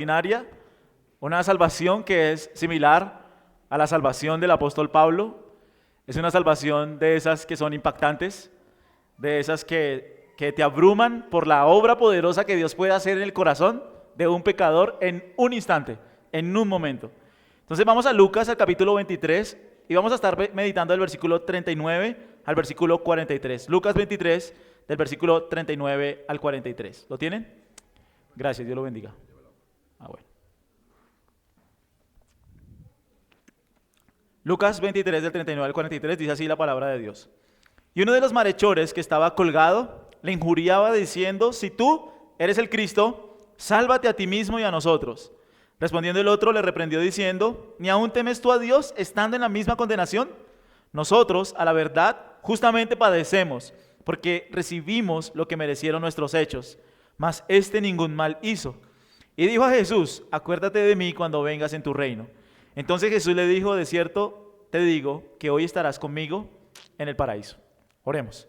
extraordinaria, una salvación que es similar a la salvación del apóstol Pablo. Es una salvación de esas que son impactantes, de esas que te abruman por la obra poderosa que Dios puede hacer en el corazón de un pecador en un instante, en un momento. Entonces vamos a Lucas, al capítulo 23, y vamos a estar meditando del versículo 39 al versículo 43. Lucas 23, del versículo 39 al 43. ¿Lo tienen? Gracias, Dios lo bendiga. Bueno. Lucas 23, del 39 al 43, dice así la palabra de Dios. Y uno de los malhechores que estaba colgado le injuriaba diciendo: si tú eres el Cristo, sálvate a ti mismo y a nosotros. Respondiendo el otro le reprendió diciendo: ¿ni aún temes tú a Dios estando en la misma condenación? Nosotros, a la verdad, justamente padecemos, porque recibimos lo que merecieron nuestros hechos, mas este ningún mal hizo. Y dijo a Jesús: acuérdate de mí cuando vengas en tu reino. Entonces Jesús le dijo: de cierto te digo que hoy estarás conmigo en el paraíso. Oremos.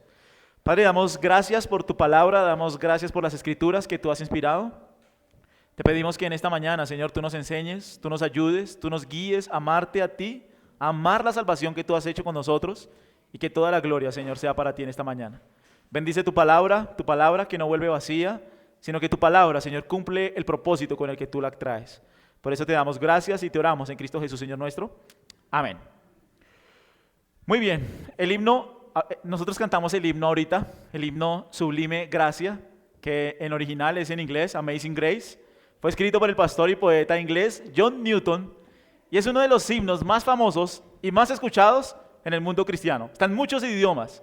Padre, damos gracias por tu palabra, damos gracias por las escrituras que tú has inspirado. Te pedimos que en esta mañana, Señor, tú nos enseñes, tú nos ayudes, tú nos guíes a amarte a ti, a amar la salvación que tú has hecho con nosotros, y que toda la gloria, Señor, sea para ti en esta mañana. Bendice tu palabra que no vuelve vacía, sino que tu palabra, Señor, cumple el propósito con el que tú la traes. Por eso te damos gracias y te oramos en Cristo Jesús, Señor nuestro. Amén. Muy bien, el himno, nosotros cantamos el himno ahorita, el himno Sublime Gracia, que en original es en inglés, Amazing Grace. Fue escrito por el pastor y poeta inglés John Newton, y es uno de los himnos más famosos y más escuchados en el mundo cristiano. Está en muchos idiomas.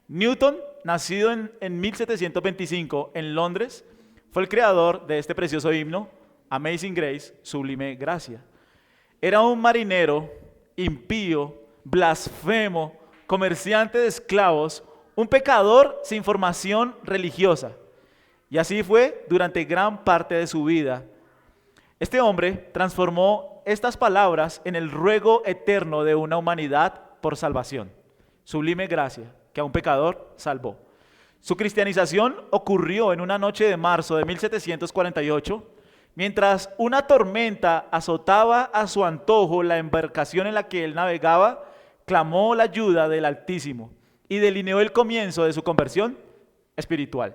Newton, nacido en 1725 en Londres, fue el creador de este precioso himno, Amazing Grace, Sublime Gracia. Era un marinero, impío, blasfemo, comerciante de esclavos, un pecador sin formación religiosa. Y así fue durante gran parte de su vida. Este hombre transformó estas palabras en el ruego eterno de una humanidad por salvación. Sublime gracia, que a un pecador salvó. Su cristianización ocurrió en una noche de marzo de 1748, mientras una tormenta azotaba a su antojo la embarcación en la que él navegaba. Clamó la ayuda del Altísimo y delineó el comienzo de su conversión espiritual.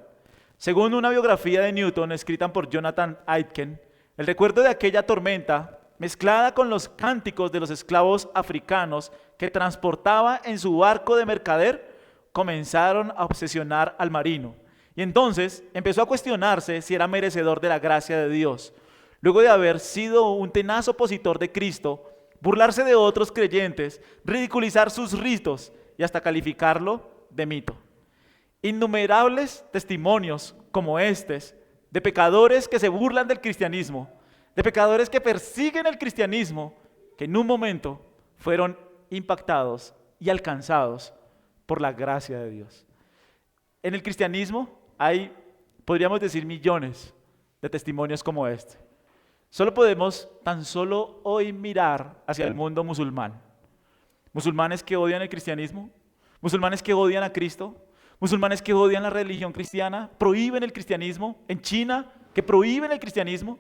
Según una biografía de Newton escrita por Jonathan Aitken, el recuerdo de aquella tormenta, mezclada con los cánticos de los esclavos africanos que transportaba en su barco de mercader, comenzaron a obsesionar al marino. Y entonces empezó a cuestionarse si era merecedor de la gracia de Dios. Luego de haber sido un tenaz opositor de Cristo, burlarse de otros creyentes, ridiculizar sus ritos y hasta calificarlo de mito. Innumerables testimonios como estos de pecadores que se burlan del cristianismo, de pecadores que persiguen el cristianismo, que en un momento fueron impactados y alcanzados por la gracia de Dios. En el cristianismo hay, podríamos decir, millones de testimonios como este. Solo podemos tan solo hoy mirar hacia el mundo musulmán. Musulmanes que odian el cristianismo, musulmanes que odian a Cristo, musulmanes que odian la religión cristiana, prohíben el cristianismo. En China, que prohíben el cristianismo,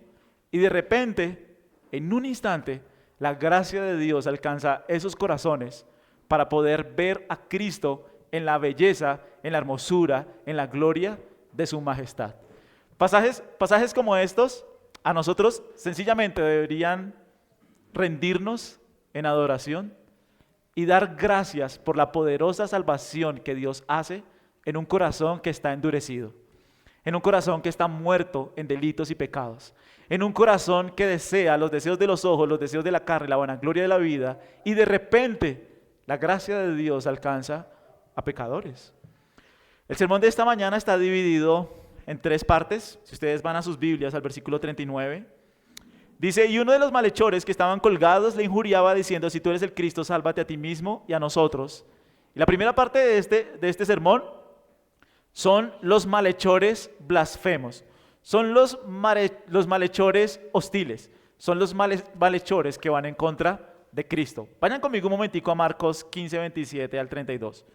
y de repente, en un instante, la gracia de Dios alcanza esos corazones para poder ver a Cristo en la belleza, en la hermosura, en la gloria de su majestad. Pasajes como estos a nosotros sencillamente deberían rendirnos en adoración y dar gracias por la poderosa salvación que Dios hace en un corazón que está endurecido, en un corazón que está muerto en delitos y pecados, en un corazón que desea los deseos de los ojos, los deseos de la carne, la vanagloria de la vida, y de repente la gracia de Dios alcanza a pecadores. El sermón de esta mañana está dividido en tres partes. Si ustedes van a sus Biblias al versículo 39, dice: y uno de los malhechores que estaban colgados le injuriaba diciendo: si tú eres el Cristo, sálvate a ti mismo y a nosotros. Y la primera parte de este sermón son los malhechores blasfemos, son los malhechores hostiles, son los malhechores que van en contra de Cristo. Vayan conmigo un momentico a Marcos 15, 27 al 32.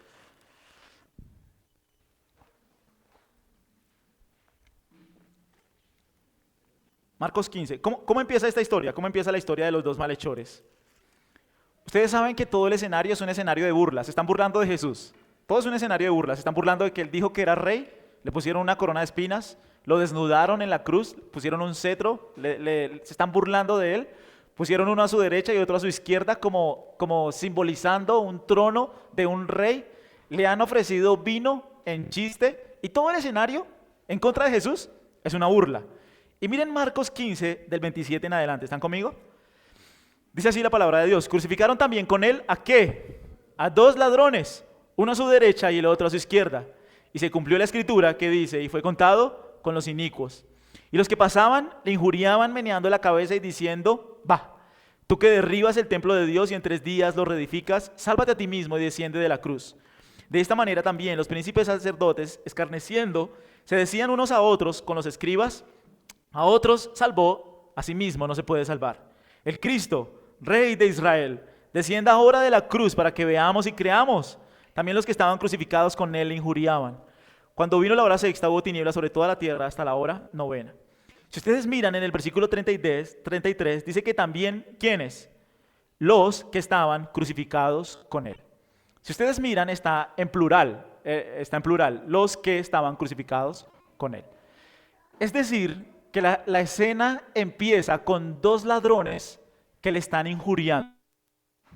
Marcos 15. ¿Cómo empieza esta historia? ¿Cómo empieza la historia de los dos malhechores? Ustedes saben que todo el escenario es un escenario de burlas. Se están burlando de Jesús. Todo es un escenario de burlas. Se están burlando de que él dijo que era rey. Le pusieron una corona de espinas. Lo desnudaron en la cruz. Pusieron un cetro. Se están burlando de él. Pusieron uno a su derecha y otro a su izquierda como simbolizando un trono de un rey. Le han ofrecido vino en chiste. Y todo el escenario en contra de Jesús es una burla. Y miren Marcos 15 del 27 en adelante. ¿Están conmigo? Dice así la palabra de Dios. Crucificaron también con él ¿a qué? A dos ladrones, uno a su derecha y el otro a su izquierda. Y se cumplió la escritura que dice, y fue contado con los inicuos. Y los que pasaban le injuriaban meneando la cabeza y diciendo, va, tú que derribas el templo de Dios y en 3 días lo reedificas, sálvate a ti mismo y desciende de la cruz. De esta manera también los príncipes sacerdotes, escarneciendo, se decían unos a otros con los escribas, a otros salvó, a sí mismo no se puede salvar. El Cristo, Rey de Israel, descienda ahora de la cruz para que veamos y creamos. También los que estaban crucificados con él le injuriaban. Cuando vino la hora sexta hubo tinieblas sobre toda la tierra hasta la hora 9. Si ustedes miran en el versículo 33, dice que también, ¿quiénes? Los que estaban crucificados con él. Si ustedes miran, está en plural, los que estaban crucificados con él. Es decir, que la escena empieza con 2 ladrones que le están injuriando,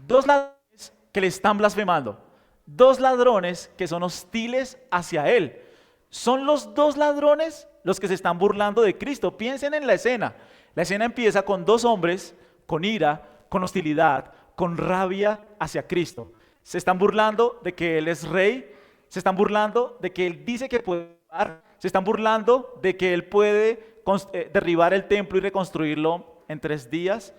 2 ladrones que le están blasfemando, 2 ladrones que son hostiles hacia él. Son los 2 ladrones los que se están burlando de Cristo. Piensen en la escena. La escena empieza con 2 hombres con ira, con hostilidad, con rabia hacia Cristo. Se están burlando de que él es rey, se están burlando de que él dice que puede dar, se están burlando de que él puede derribar el templo y reconstruirlo en 3 días.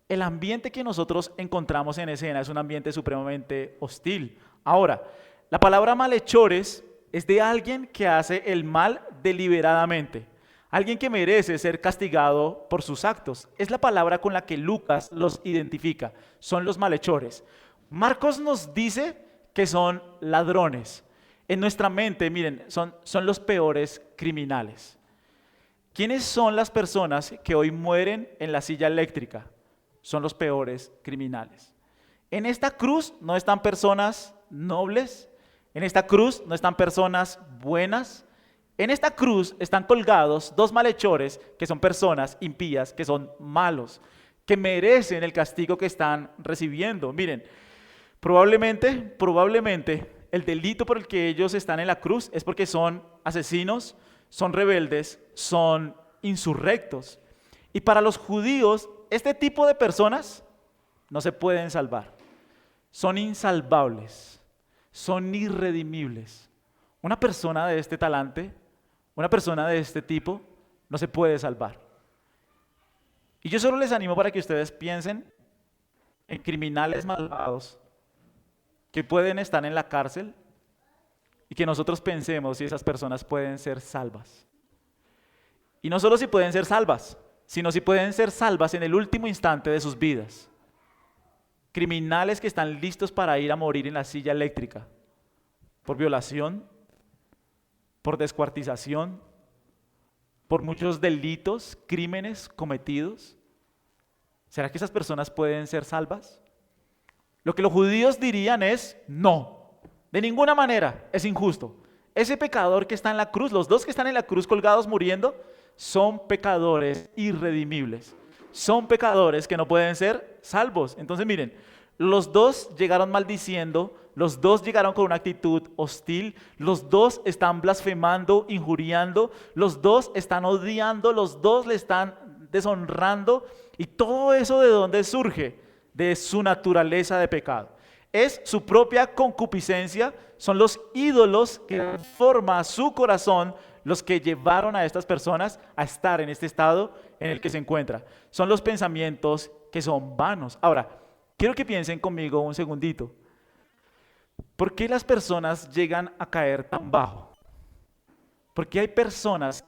El ambiente que nosotros encontramos en escena es un ambiente supremamente hostil. Ahora, la palabra malhechores es de alguien que hace el mal deliberadamente, alguien que merece ser castigado por sus actos. Es la palabra con la que Lucas los identifica, son los malhechores. Marcos nos dice que son ladrones. En nuestra mente, miren, son los peores criminales. ¿Quiénes son las personas que hoy mueren en la silla eléctrica? Son los peores criminales. En esta cruz no están personas nobles, en esta cruz no están personas buenas, en esta cruz están colgados 2 malhechores que son personas impías, que son malos, que merecen el castigo que están recibiendo. Miren, probablemente el delito por el que ellos están en la cruz es porque son asesinos, son rebeldes, son insurrectos. Y para los judíos, este tipo de personas no se pueden salvar. Son insalvables, son irredimibles. Una persona de este talante, una persona de este tipo, no se puede salvar. Y yo solo les animo para que ustedes piensen en criminales malvados que pueden estar en la cárcel y que nosotros pensemos si esas personas pueden ser salvas. Y no solo si pueden ser salvas, sino si pueden ser salvas en el último instante de sus vidas. Criminales que están listos para ir a morir en la silla eléctrica por violación, por descuartización, por muchos delitos, crímenes cometidos. ¿Será que esas personas pueden ser salvas? Lo que los judíos dirían es no, de ninguna manera, es injusto. Ese pecador que está en la cruz, los 2 que están en la cruz colgados muriendo, son pecadores irredimibles. Son pecadores que no pueden ser salvos. Entonces miren, los 2 llegaron maldiciendo, los 2 llegaron con una actitud hostil, los 2 están blasfemando, injuriando, los 2 están odiando, los 2 le están deshonrando. ¿Y todo eso de dónde surge? De su naturaleza de pecado. Es su propia concupiscencia, son los ídolos que dan forma a su corazón los que llevaron a estas personas a estar en este estado en el que se encuentra. Son los pensamientos que son vanos. Ahora, quiero que piensen conmigo un segundito. ¿Por qué las personas llegan a caer tan bajo? ¿Por qué hay personas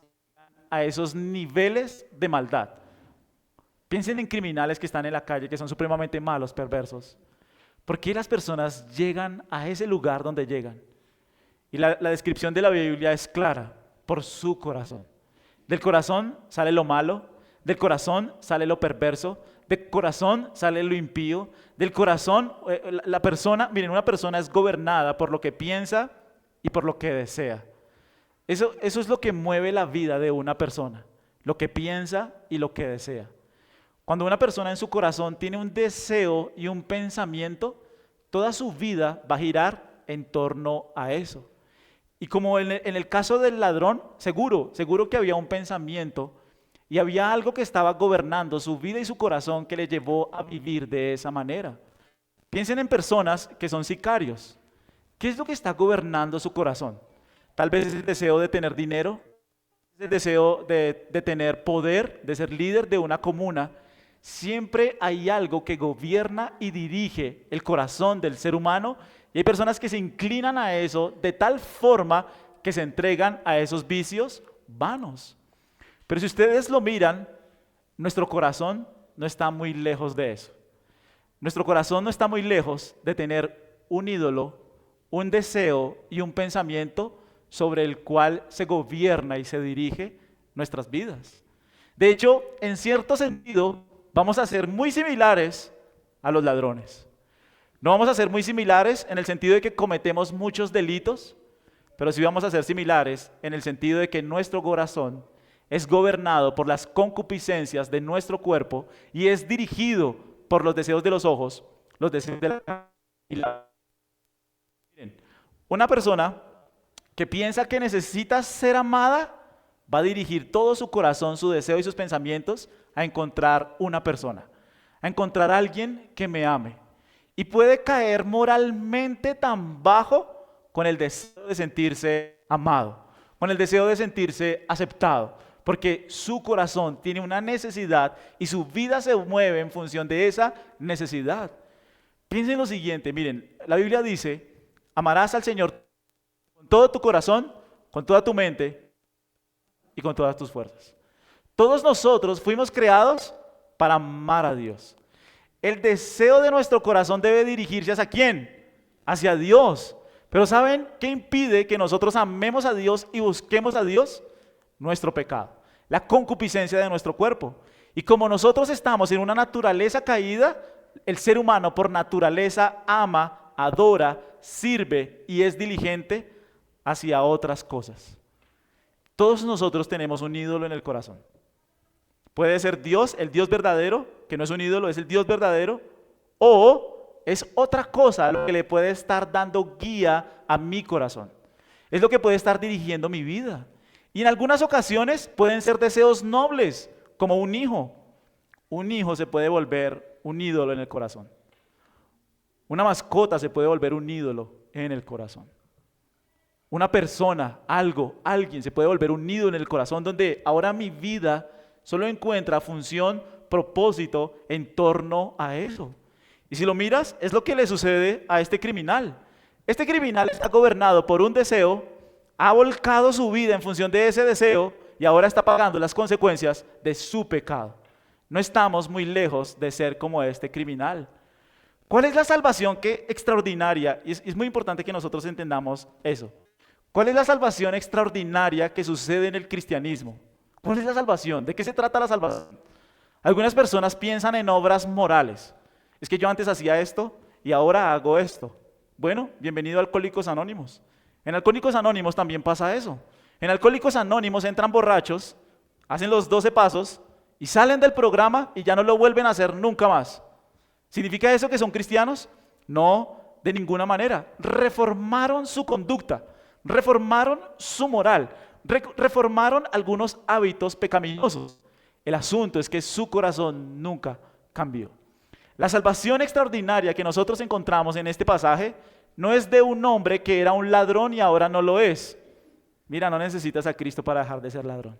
a esos niveles de maldad? Piensen en criminales que están en la calle, que son supremamente malos, perversos. ¿Por qué las personas llegan a ese lugar donde llegan? Y la descripción de la Biblia es clara, por su corazón. Del corazón sale lo malo, Del corazón sale lo perverso, del corazón sale lo impío, del corazón, la persona, miren, una persona es gobernada por lo que piensa y por lo que desea. Eso es lo que mueve la vida de una persona, lo que piensa y lo que desea. Cuando una persona en su corazón tiene un deseo y un pensamiento, toda su vida va a girar en torno a eso. Y como en el caso del ladrón, seguro que había un pensamiento y había algo que estaba gobernando su vida y su corazón que le llevó a vivir de esa manera. Piensen en personas que son sicarios. ¿Qué es lo que está gobernando su corazón? Tal vez es el deseo de tener dinero, es el deseo de tener poder, de ser líder de una comuna. Siempre hay algo que gobierna y dirige el corazón del ser humano y hay personas que se inclinan a eso de tal forma que se entregan a esos vicios vanos. Pero si ustedes lo miran, nuestro corazón no está muy lejos de eso. Nuestro corazón no está muy lejos de tener un ídolo, un deseo y un pensamiento sobre el cual se gobierna y se dirige nuestras vidas. De hecho, en cierto sentido, vamos a ser muy similares a los ladrones. No vamos a ser muy similares en el sentido de que cometemos muchos delitos, pero sí vamos a ser similares en el sentido de que nuestro corazón es gobernado por las concupiscencias de nuestro cuerpo y es dirigido por los deseos de los ojos, los deseos de la y la. Miren, una persona que piensa que necesita ser amada va a dirigir todo su corazón, su deseo y sus pensamientos a encontrar una persona, a encontrar a alguien que me ame. Y puede caer moralmente tan bajo con el deseo de sentirse amado, con el deseo de sentirse aceptado, porque su corazón tiene una necesidad y su vida se mueve en función de esa necesidad. Piensen lo siguiente, miren, la Biblia dice, amarás al Señor con todo tu corazón, con toda tu mente y con todas tus fuerzas. Todos nosotros fuimos creados para amar a Dios. El deseo de nuestro corazón debe dirigirse ¿hacia quién? Hacia Dios. Pero ¿saben qué impide que nosotros amemos a Dios y busquemos a Dios? Nuestro pecado, la concupiscencia de nuestro cuerpo. Y como nosotros estamos en una naturaleza caída, el ser humano por naturaleza ama, adora, sirve y es diligente hacia otras cosas. Todos nosotros tenemos un ídolo en el corazón. Puede ser Dios, el Dios verdadero, que no es un ídolo, es el Dios verdadero, o es otra cosa lo que le puede estar dando guía a mi corazón. Es lo que puede estar dirigiendo mi vida. Y en algunas ocasiones pueden ser deseos nobles, como un hijo. Un hijo se puede volver un ídolo en el corazón. Una mascota se puede volver un ídolo en el corazón. Una persona, algo, alguien se puede volver un ídolo en el corazón donde ahora mi vida solo encuentra función, propósito en torno a eso. Y si lo miras, es lo que le sucede a este criminal. Este criminal está gobernado por un deseo, ha volcado su vida en función de ese deseo y ahora está pagando las consecuencias de su pecado. No estamos muy lejos de ser como este criminal. ¿Cuál es la salvación extraordinaria? Y es muy importante que nosotros entendamos eso. ¿Cuál es la salvación extraordinaria que sucede en el cristianismo? ¿Cuál es la salvación? ¿De qué se trata la salvación? Algunas personas piensan en obras morales. Es que yo antes hacía esto y ahora hago esto. Bueno, bienvenido a Alcohólicos Anónimos. En Alcohólicos Anónimos también pasa eso. En Alcohólicos Anónimos entran borrachos, hacen los 12 pasos y salen del programa y ya no lo vuelven a hacer nunca más. ¿Significa eso que son cristianos? No, de ninguna manera. Reformaron su conducta, reformaron su moral, reformaron algunos hábitos pecaminosos. El asunto es que su corazón nunca cambió. La salvación extraordinaria que nosotros encontramos en este pasaje no es de un hombre que era un ladrón y ahora no lo es. Mira, no necesitas a Cristo para dejar de ser ladrón.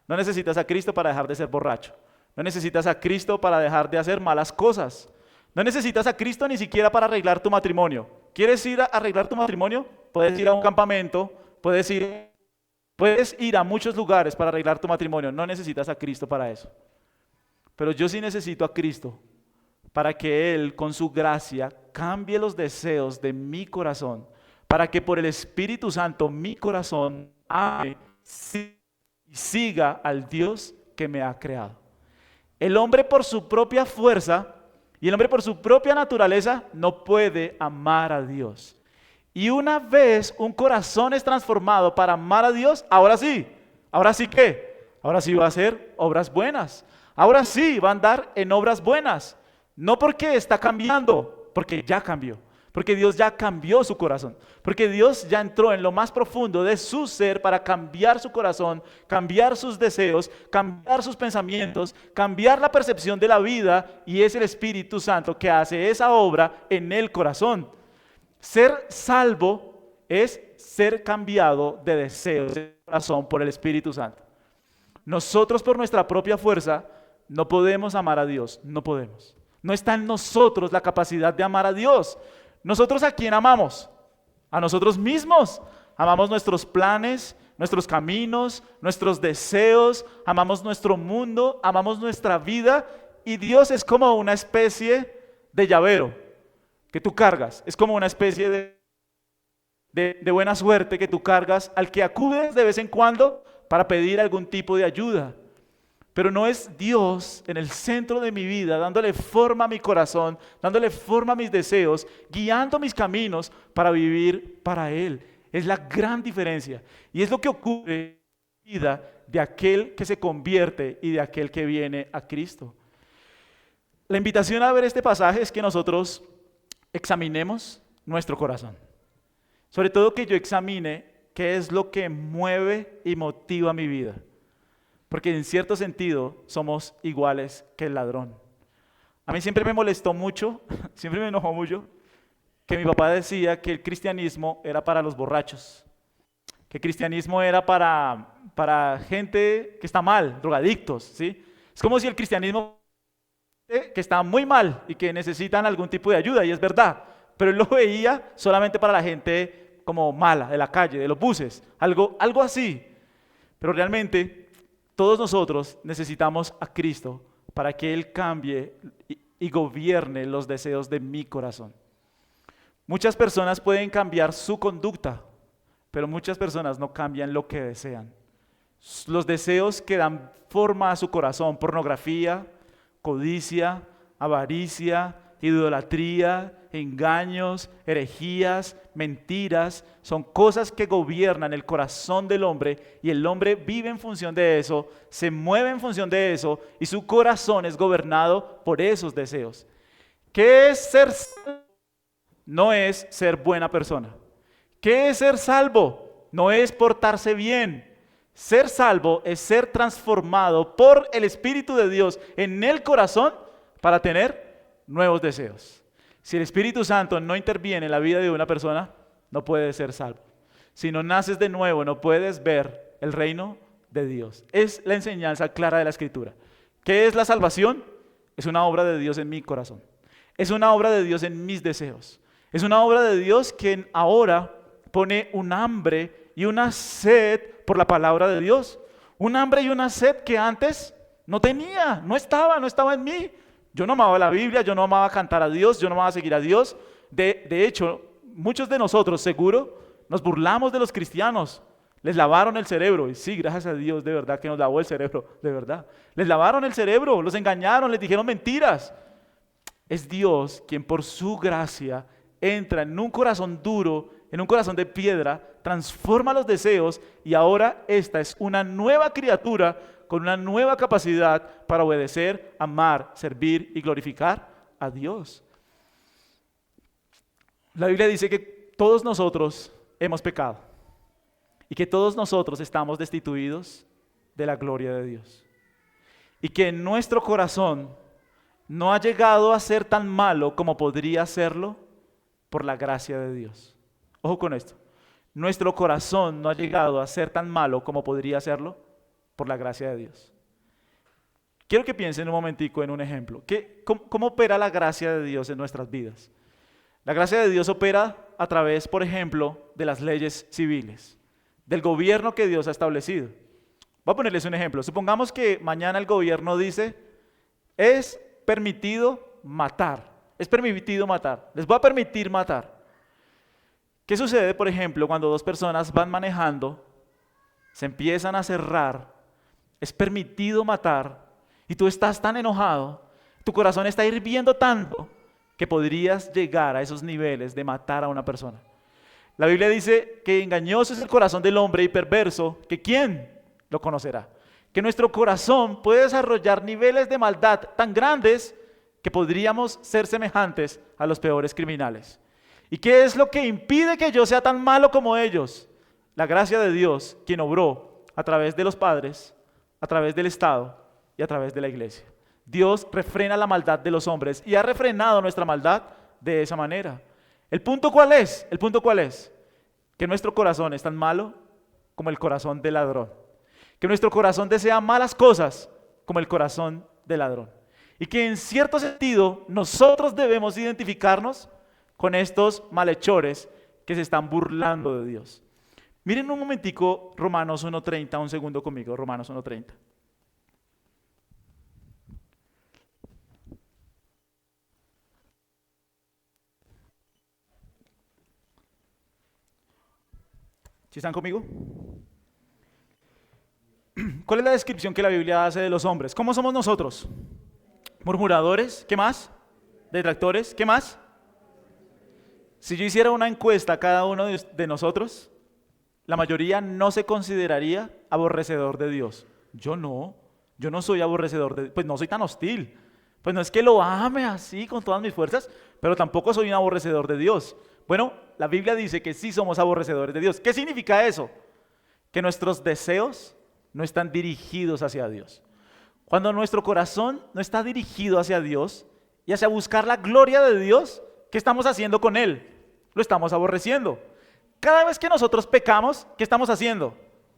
No necesitas a Cristo para dejar de ser borracho. No necesitas a Cristo para dejar de hacer malas cosas. No necesitas a Cristo ni siquiera para arreglar tu matrimonio. ¿Quieres ir a arreglar tu matrimonio? Puedes ir a un campamento, puedes ir a muchos lugares para arreglar tu matrimonio. No necesitas a Cristo para eso. Pero yo sí necesito a Cristo para que Él, con su gracia, cambie los deseos de mi corazón, para que por el Espíritu Santo mi corazón ame y siga al Dios que me ha creado. El hombre por su propia fuerza y el hombre por su propia naturaleza no puede amar a Dios. Y una vez un corazón es transformado para amar a Dios, ahora sí ¿qué? Ahora sí va a hacer obras buenas. Ahora sí va a andar en obras buenas. No porque está cambiando, porque ya cambió. Porque Dios ya cambió su corazón. Porque Dios ya entró en lo más profundo de su ser para cambiar su corazón, cambiar sus deseos, cambiar sus pensamientos, cambiar la percepción de la vida, y es el Espíritu Santo que hace esa obra en el corazón. Ser salvo es ser cambiado de deseos de corazón por el Espíritu Santo. Nosotros por nuestra propia fuerza no podemos amar a Dios, no podemos. No está en nosotros la capacidad de amar a Dios. ¿Nosotros a quién amamos? A nosotros mismos. Amamos nuestros planes, nuestros caminos, nuestros deseos, amamos nuestro mundo, amamos nuestra vida, y Dios es como una especie de llavero que tú cargas. Es como una especie de buena suerte que tú cargas, al que acudes de vez en cuando para pedir algún tipo de ayuda. Pero no es Dios en el centro de mi vida, dándole forma a mi corazón, dándole forma a mis deseos, guiando mis caminos para vivir para Él. Es la gran diferencia. Y es lo que ocurre en la vida de aquel que se convierte y de aquel que viene a Cristo. La invitación a ver este pasaje es que nosotros examinemos nuestro corazón. Sobre todo que yo examine qué es lo que mueve y motiva mi vida. Porque en cierto sentido somos iguales que el ladrón. A mí siempre me molestó mucho, siempre me enojó mucho, que mi papá decía que el cristianismo era para los borrachos, que el cristianismo era para gente que está mal, drogadictos, ¿sí? Es como si el cristianismo que está muy mal y que necesitan algún tipo de ayuda, y es verdad, pero él lo veía solamente para la gente como mala, de la calle, de los buses, algo así. Pero realmente todos nosotros necesitamos a Cristo para que Él cambie y gobierne los deseos de mi corazón. Muchas personas pueden cambiar su conducta, pero muchas personas no cambian lo que desean. Los deseos que dan forma a su corazón: pornografía, codicia, avaricia, idolatría, engaños, herejías, mentiras, son cosas que gobiernan el corazón del hombre, y el hombre vive en función de eso, se mueve en función de eso, y su corazón es gobernado por esos deseos. ¿Qué es ser salvo? No es ser buena persona. ¿Qué es ser salvo? No es portarse bien. Ser salvo es ser transformado por el Espíritu de Dios en el corazón para tener nuevos deseos. Si el Espíritu Santo no interviene en la vida de una persona, no puede ser salvo. Si no naces de nuevo, no puedes ver el reino de Dios. Es la enseñanza clara de la Escritura. ¿Qué es la salvación? Es una obra de Dios en mi corazón. Es una obra de Dios en mis deseos. Es una obra de Dios que ahora pone un hambre y una sed por la palabra de Dios. Un hambre y una sed que antes no tenía, no estaba en mí. Yo no amaba la Biblia, yo no amaba cantar a Dios, yo no amaba seguir a Dios. De hecho, muchos de nosotros seguro nos burlamos de los cristianos. Les lavaron el cerebro, y sí, gracias a Dios, de verdad que nos lavó el cerebro, de verdad. Les lavaron el cerebro, los engañaron, les dijeron mentiras. Es Dios quien por su gracia entra en un corazón duro, en un corazón de piedra, transforma los deseos, y ahora esta es una nueva criatura con una nueva capacidad para obedecer, amar, servir y glorificar a Dios. La Biblia dice que todos nosotros hemos pecado y que todos nosotros estamos destituidos de la gloria de Dios, y que nuestro corazón no ha llegado a ser tan malo como podría serlo por la gracia de Dios. Ojo con esto. Nuestro corazón no ha llegado a ser tan malo como podría serlo por la gracia de Dios. Quiero que piensen un momentico en un ejemplo. ¿Cómo opera la gracia de Dios en nuestras vidas? La gracia de Dios opera a través, por ejemplo, de las leyes civiles, del gobierno que Dios ha establecido. Voy a ponerles un ejemplo. Supongamos que mañana el gobierno dice: es permitido matar. Es permitido matar. Les voy a permitir matar. ¿Qué sucede, por ejemplo, cuando dos personas van manejando, se empiezan a cerrar? Es permitido matar, y tú estás tan enojado, tu corazón está hirviendo tanto que podrías llegar a esos niveles de matar a una persona. La Biblia dice que engañoso es el corazón del hombre y perverso, que ¿quién lo conocerá? Que nuestro corazón puede desarrollar niveles de maldad tan grandes que podríamos ser semejantes a los peores criminales. ¿Y qué es lo que impide que yo sea tan malo como ellos? La gracia de Dios, quien obró a través de los padres, a través del Estado y a través de la iglesia. Dios refrena la maldad de los hombres y ha refrenado nuestra maldad de esa manera. ¿El punto cuál es? ¿El punto cuál es? Que nuestro corazón es tan malo como el corazón del ladrón. Que nuestro corazón desea malas cosas como el corazón del ladrón. Y que en cierto sentido nosotros debemos identificarnos con estos malhechores que se están burlando de Dios. Miren un momentico Romanos 1:30, un segundo conmigo, Romanos 1:30. ¿Sí están conmigo? ¿Cuál es la descripción que la Biblia hace de los hombres? ¿Cómo somos nosotros? Murmuradores, ¿qué más? Detractores, ¿qué más? Si yo hiciera una encuesta a cada uno de nosotros, la mayoría no se consideraría aborrecedor de Dios. Yo no soy aborrecedor de Dios, pues no soy tan hostil. Pues no es que lo ame así con todas mis fuerzas, pero tampoco soy un aborrecedor de Dios. Bueno, la Biblia dice que sí somos aborrecedores de Dios. ¿Qué significa eso? Que nuestros deseos no están dirigidos hacia Dios. Cuando nuestro corazón no está dirigido hacia Dios y hacia buscar la gloria de Dios, ¿qué estamos haciendo con Él? Lo estamos aborreciendo. Cada vez que nosotros pecamos, ¿qué estamos haciendo?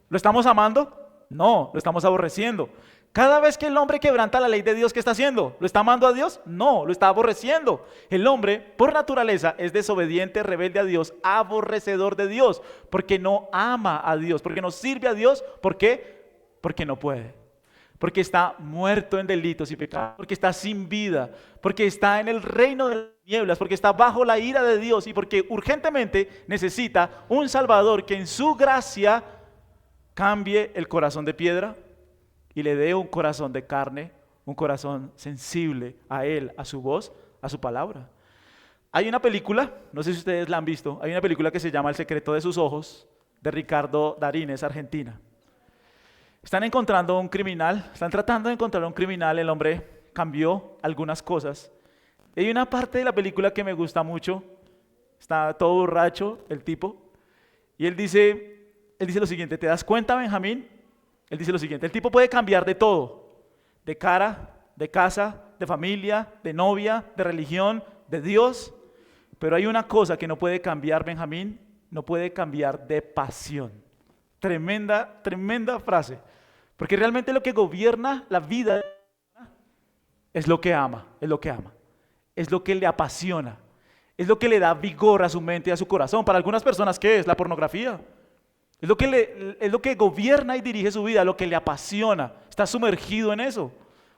¿Lo estamos amando? No, lo estamos aborreciendo. Cada vez que el hombre quebranta la ley de Dios, ¿qué está haciendo? ¿Lo está amando a Dios? No, lo está aborreciendo. El hombre, por naturaleza, es desobediente, rebelde a Dios, aborrecedor de Dios, porque no ama a Dios, porque no sirve a Dios. ¿Por qué? Porque no puede. Porque está muerto en delitos y pecados, porque está sin vida, porque está en el reino de las tinieblas, porque está bajo la ira de Dios y porque urgentemente necesita un Salvador que en su gracia cambie el corazón de piedra y le dé un corazón de carne, un corazón sensible a Él, a su voz, a su palabra. Hay una película, no sé si ustedes la han visto, hay una película que se llama El secreto de sus ojos, de Ricardo Darín, es argentina. Están encontrando un criminal, están tratando de encontrar un criminal, el hombre cambió algunas cosas. Y hay una parte de la película que me gusta mucho, está todo borracho el tipo, y él dice lo siguiente: ¿te das cuenta, Benjamín? Él dice lo siguiente: el tipo puede cambiar de todo, de cara, de casa, de familia, de novia, de religión, de Dios, pero hay una cosa que no puede cambiar, Benjamín, no puede cambiar de pasión. Tremenda, tremenda frase. Porque realmente lo que gobierna la vida es lo que ama, es lo que ama. Es lo que le apasiona. Es lo que le da vigor a su mente y a su corazón. Para algunas personas, ¿qué es? La pornografía. Es lo que gobierna y dirige su vida, lo que le apasiona. Está sumergido en eso.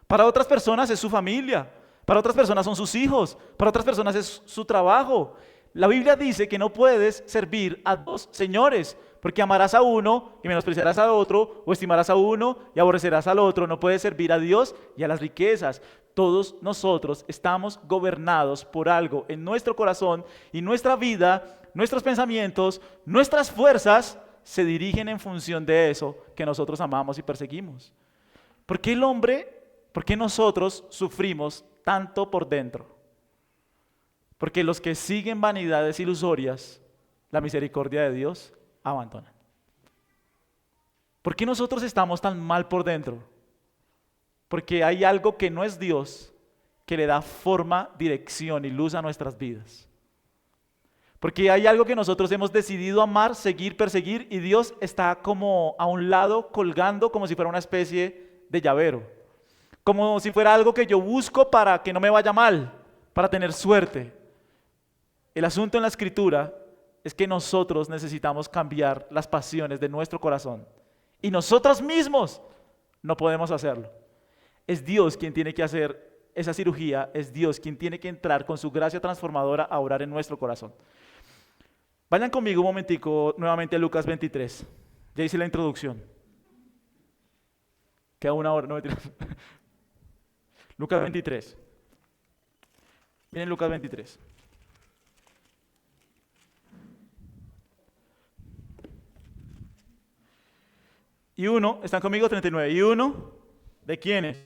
Para otras personas es su familia. Para otras personas son sus hijos. Para otras personas es su trabajo. La Biblia dice que no puedes servir a dos señores, porque amarás a uno y menospreciarás al otro, o estimarás a uno y aborrecerás al otro. No puedes servir a Dios y a las riquezas. Todos nosotros estamos gobernados por algo en nuestro corazón y nuestra vida, nuestros pensamientos, nuestras fuerzas se dirigen en función de eso que nosotros amamos y perseguimos. ¿Por qué por qué nosotros sufrimos tanto por dentro? Porque los que siguen vanidades ilusorias, la misericordia de Dios abandonan. ¿Por qué nosotros estamos tan mal por dentro? Porque hay algo que no es Dios, que le da forma, dirección y luz a nuestras vidas. Porque hay algo que nosotros hemos decidido amar, seguir, perseguir, y Dios está como a un lado colgando como si fuera una especie de llavero. Como si fuera algo que yo busco para que no me vaya mal, para tener suerte. El asunto en la Escritura es que nosotros necesitamos cambiar las pasiones de nuestro corazón. Y nosotros mismos no podemos hacerlo. Es Dios quien tiene que hacer esa cirugía, es Dios quien tiene que entrar con su gracia transformadora a orar en nuestro corazón. Vayan conmigo un momentico nuevamente a Lucas 23. Ya hice la introducción. Queda una hora, no me tiras. Lucas 23. Miren Lucas 23. Y uno, ¿están conmigo? 39. Y uno, ¿de quiénes?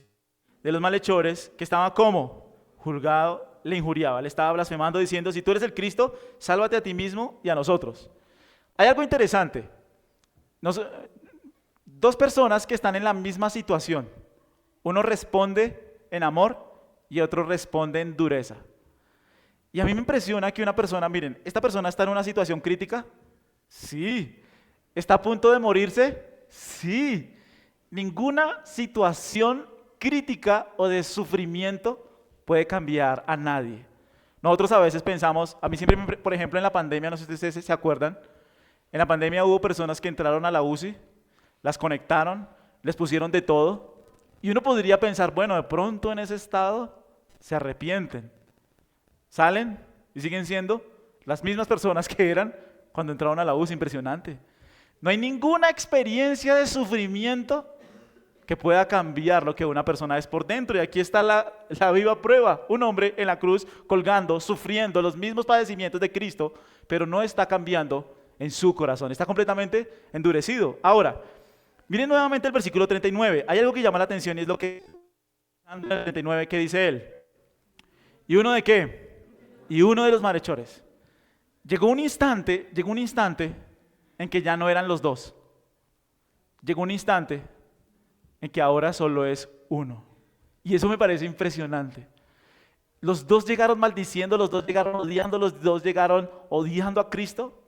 De los malhechores, que estaba como juzgado, le injuriaba, le estaba blasfemando diciendo, si tú eres el Cristo, sálvate a ti mismo y a nosotros. Hay algo interesante. Dos personas que están en la misma situación. Uno responde en amor y otro responde en dureza. Y a mí me impresiona que una persona, miren, esta persona está en una situación crítica. Sí. ¿Está a punto de morirse? Sí. Ninguna situación crítica o de sufrimiento puede cambiar a nadie. Nosotros a veces pensamos, a mí siempre, por ejemplo, en la pandemia, no sé si ustedes se acuerdan, en la pandemia hubo personas que entraron a la UCI, las conectaron, les pusieron de todo, y uno podría pensar, bueno, de pronto en ese estado se arrepienten, salen y siguen siendo las mismas personas que eran cuando entraron a la UCI. Impresionante. No hay ninguna experiencia de sufrimiento que pueda cambiar lo que una persona es por dentro. Y aquí está la viva prueba. Un hombre en la cruz colgando, sufriendo los mismos padecimientos de Cristo, pero no está cambiando en su corazón. Está completamente endurecido. Ahora, miren nuevamente el versículo 39. Hay algo que llama la atención y es lo que... 39, ¿qué dice él? ¿Y uno de qué? Y uno de los malhechores. Llegó un instante en que ya no eran los dos. Llegó un instante en que ahora solo es uno. Y eso me parece impresionante. Los dos llegaron maldiciendo, los dos llegaron odiando, los dos llegaron odiando a Cristo.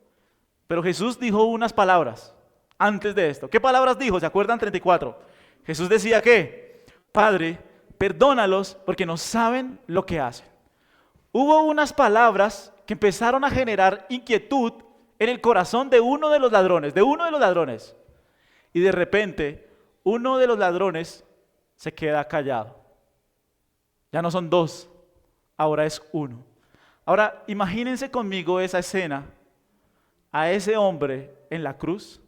Pero Jesús dijo unas palabras antes de esto. ¿Qué palabras dijo? ¿Se acuerdan? 34. Jesús decía que, Padre, perdónalos porque no saben lo que hacen. Hubo unas palabras que empezaron a generar inquietud en el corazón de uno de los ladrones, Y de repente, uno de los ladrones se queda callado. Ya no son dos, ahora es uno. Ahora, imagínense conmigo esa escena, a ese hombre en la cruz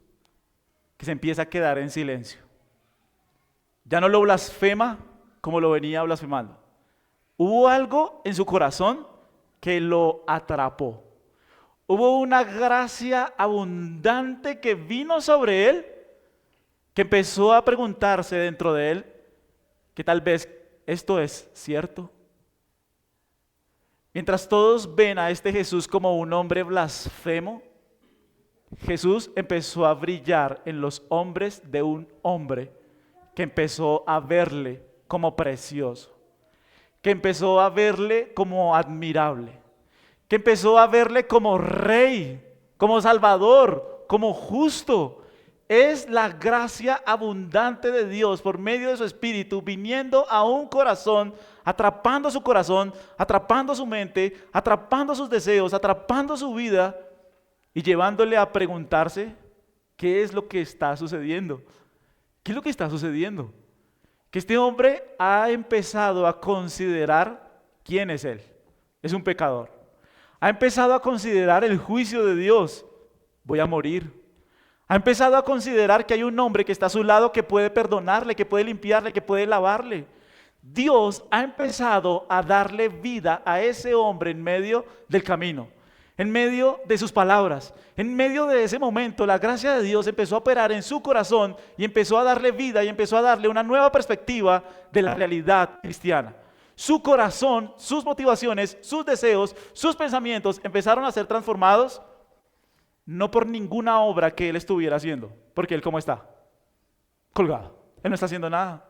que se empieza a quedar en silencio. Ya no lo blasfema como lo venía blasfemando. Hubo algo en su corazón que lo atrapó. Hubo una gracia abundante que vino sobre él, que empezó a preguntarse dentro de él que tal vez esto es cierto. Mientras todos ven a este Jesús como un hombre blasfemo, Jesús empezó a brillar en los hombres de un hombre que empezó a verle como precioso, que empezó a verle como admirable, que empezó a verle como rey, como salvador, como justo. Es la gracia abundante de Dios por medio de su Espíritu viniendo a un corazón, atrapando su corazón, atrapando su mente, atrapando sus deseos, atrapando su vida y llevándole a preguntarse qué es lo que está sucediendo. ¿Qué es lo que está sucediendo? Que este hombre ha empezado a considerar quién es él. Es un pecador. Ha empezado a considerar el juicio de Dios. Voy a morir. Ha empezado a considerar que hay un hombre que está a su lado que puede perdonarle, que puede limpiarle, que puede lavarle. Dios ha empezado a darle vida a ese hombre en medio del camino, en medio de sus palabras. En medio de ese momento, la gracia de Dios empezó a operar en su corazón y empezó a darle vida y empezó a darle una nueva perspectiva de la realidad cristiana. Su corazón, sus motivaciones, sus deseos, sus pensamientos empezaron a ser transformados. No por ninguna obra que él estuviera haciendo, porque él ¿cómo está? Colgado. Él no está haciendo nada.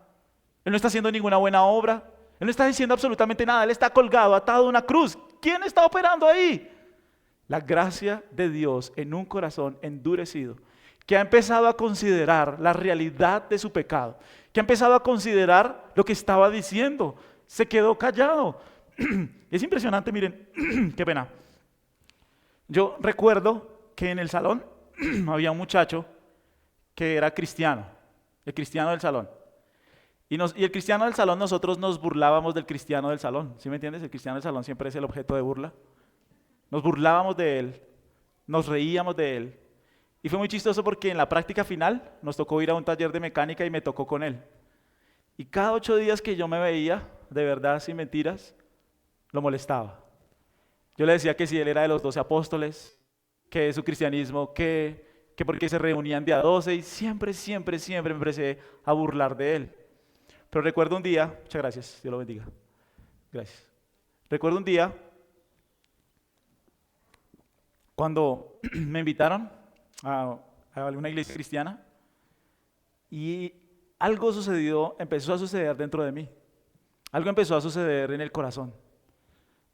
Él no está haciendo ninguna buena obra. Él no está diciendo absolutamente nada. Él está colgado, atado a una cruz. ¿Quién está operando ahí? La gracia de Dios en un corazón endurecido, que ha empezado a considerar la realidad de su pecado, que ha empezado a considerar lo que estaba diciendo. Se quedó callado. Es impresionante, miren, qué pena. Yo recuerdo que en el salón había un muchacho que era cristiano, el cristiano del salón. Y el cristiano del salón, nosotros nos burlábamos del cristiano del salón. ¿Sí me entiendes? El cristiano del salón siempre es el objeto de burla. Nos burlábamos de él, nos reíamos de él. Y fue muy chistoso porque en la práctica final nos tocó ir a un taller de mecánica y me tocó con él. Y cada 8 días que yo me veía, de verdad, sin mentiras, lo molestaba. Yo le decía que si él era de los 12 apóstoles, que su cristianismo, que porque se reunían de a 12 y siempre me empecé a burlar de él. Pero recuerdo un día, muchas gracias, Dios lo bendiga, gracias. Recuerdo un día cuando me invitaron a una iglesia cristiana y algo empezó a suceder dentro de mí. Algo empezó a suceder en el corazón,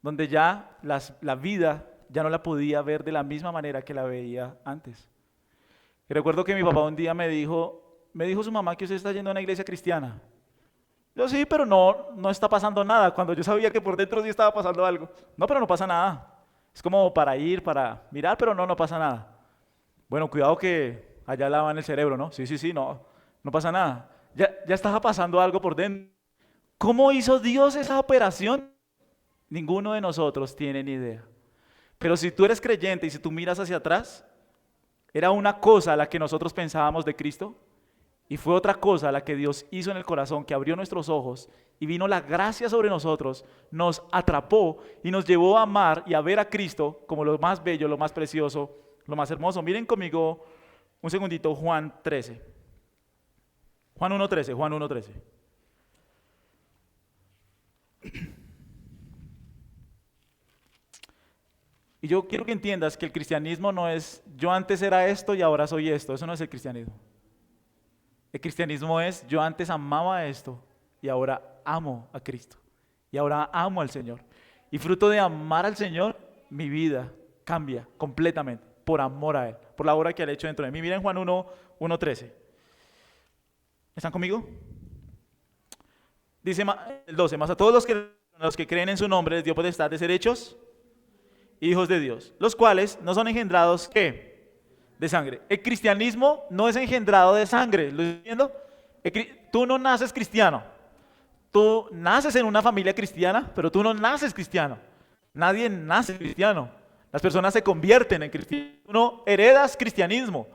donde ya la vida ya no la podía ver de la misma manera que la veía antes. Y recuerdo que mi papá un día me dijo su mamá que usted está yendo a una iglesia cristiana. Yo sí, pero no está pasando nada, cuando yo sabía que por dentro sí estaba pasando algo. No, pero no pasa nada. Es como para ir, para mirar, pero no pasa nada. Bueno, cuidado que allá lavan el cerebro, ¿no? Sí, no pasa nada. Ya estaba pasando algo por dentro. ¿Cómo hizo Dios esa operación? Ninguno de nosotros tiene ni idea. Pero si tú eres creyente y si tú miras hacia atrás, era una cosa la que nosotros pensábamos de Cristo y fue otra cosa la que Dios hizo en el corazón, que abrió nuestros ojos y vino la gracia sobre nosotros, nos atrapó y nos llevó a amar y a ver a Cristo como lo más bello, lo más precioso, lo más hermoso. Miren conmigo un segundito Juan 13. Juan 1:13. Y yo quiero que entiendas que el cristianismo no es yo antes era esto y ahora soy esto. Eso no es el cristianismo. El cristianismo es yo antes amaba esto y ahora amo a Cristo. Y ahora amo al Señor. Y fruto de amar al Señor, mi vida cambia completamente por amor a Él, por la obra que Él ha hecho dentro de mí. Miren Juan 1:13. ¿Están conmigo? Dice el 12, más a todos los que creen en su nombre les dio potestad de ser hechos hijos de Dios, los cuales no son engendrados, ¿qué? De sangre. El cristianismo no es engendrado de sangre, ¿lo estoy viendo? Tú no naces cristiano. Tú naces en una familia cristiana, pero tú no naces cristiano. Nadie nace cristiano. Las personas se convierten en cristianos. Tú no heredas cristianismo.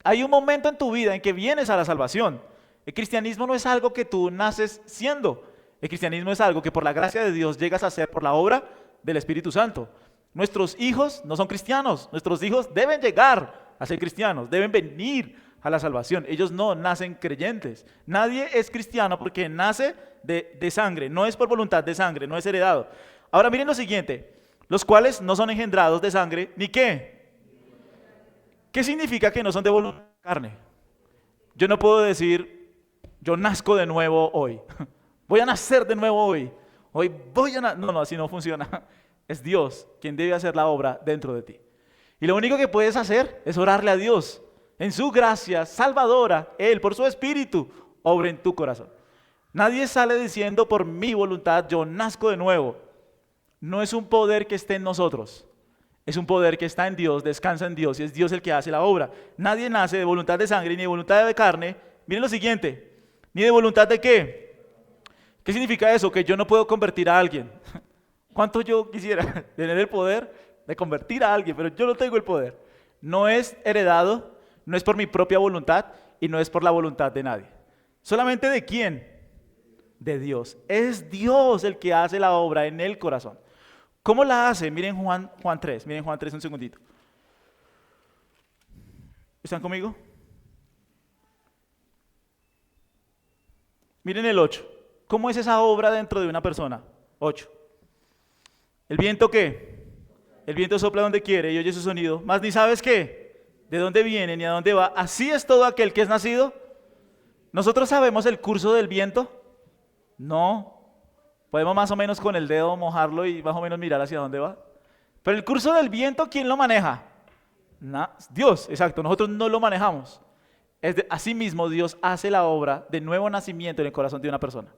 Hay un momento en tu vida en que vienes a la salvación. El cristianismo no es algo que tú naces siendo. El cristianismo es algo que por la gracia de Dios llegas a ser por la obra del Espíritu Santo. Nuestros hijos no son cristianos. Nuestros hijos deben llegar a ser cristianos, deben venir a la salvación. Ellos no nacen creyentes. Nadie es cristiano porque nace de sangre. No es por voluntad de sangre, no es heredado. Ahora miren lo siguiente. Los cuales no son engendrados de sangre, ¿ni qué? ¿Qué significa que no son de voluntad de carne? Yo no puedo decir, yo nazco de nuevo hoy. Voy a nacer de nuevo hoy. Hoy voy a nacer. No, así no funciona. Es Dios quien debe hacer la obra dentro de ti. Y lo único que puedes hacer es orarle a Dios. En su gracia salvadora, Él, por su Espíritu, obra en tu corazón. Nadie sale diciendo por mi voluntad, yo nazco de nuevo. No es un poder que esté en nosotros. Es un poder que está en Dios, descansa en Dios y es Dios el que hace la obra. Nadie nace de voluntad de sangre ni de voluntad de carne. Miren lo siguiente, ni de voluntad de qué. ¿Qué significa eso? Que yo no puedo convertir a alguien. ¿Cuánto yo quisiera tener el poder de convertir a alguien? Pero yo no tengo el poder. No es heredado, no es por mi propia voluntad y no es por la voluntad de nadie. ¿Solamente de quién? De Dios. Es Dios el que hace la obra en el corazón. ¿Cómo la hace? Miren Juan 3. Miren Juan 3 un segundito. ¿Están conmigo? Miren el 8. ¿Cómo es esa obra dentro de una persona? 8. ¿El viento qué? El viento sopla donde quiere y oye su sonido. Más ni sabes qué, de dónde viene ni a dónde va. Así es todo aquel que es nacido. ¿Nosotros sabemos el curso del viento? No. Podemos más o menos con el dedo mojarlo y más o menos mirar hacia dónde va. Pero el curso del viento, ¿quién lo maneja? Dios, exacto. Nosotros no lo manejamos. Asimismo, Dios hace la obra de nuevo nacimiento en el corazón de una persona.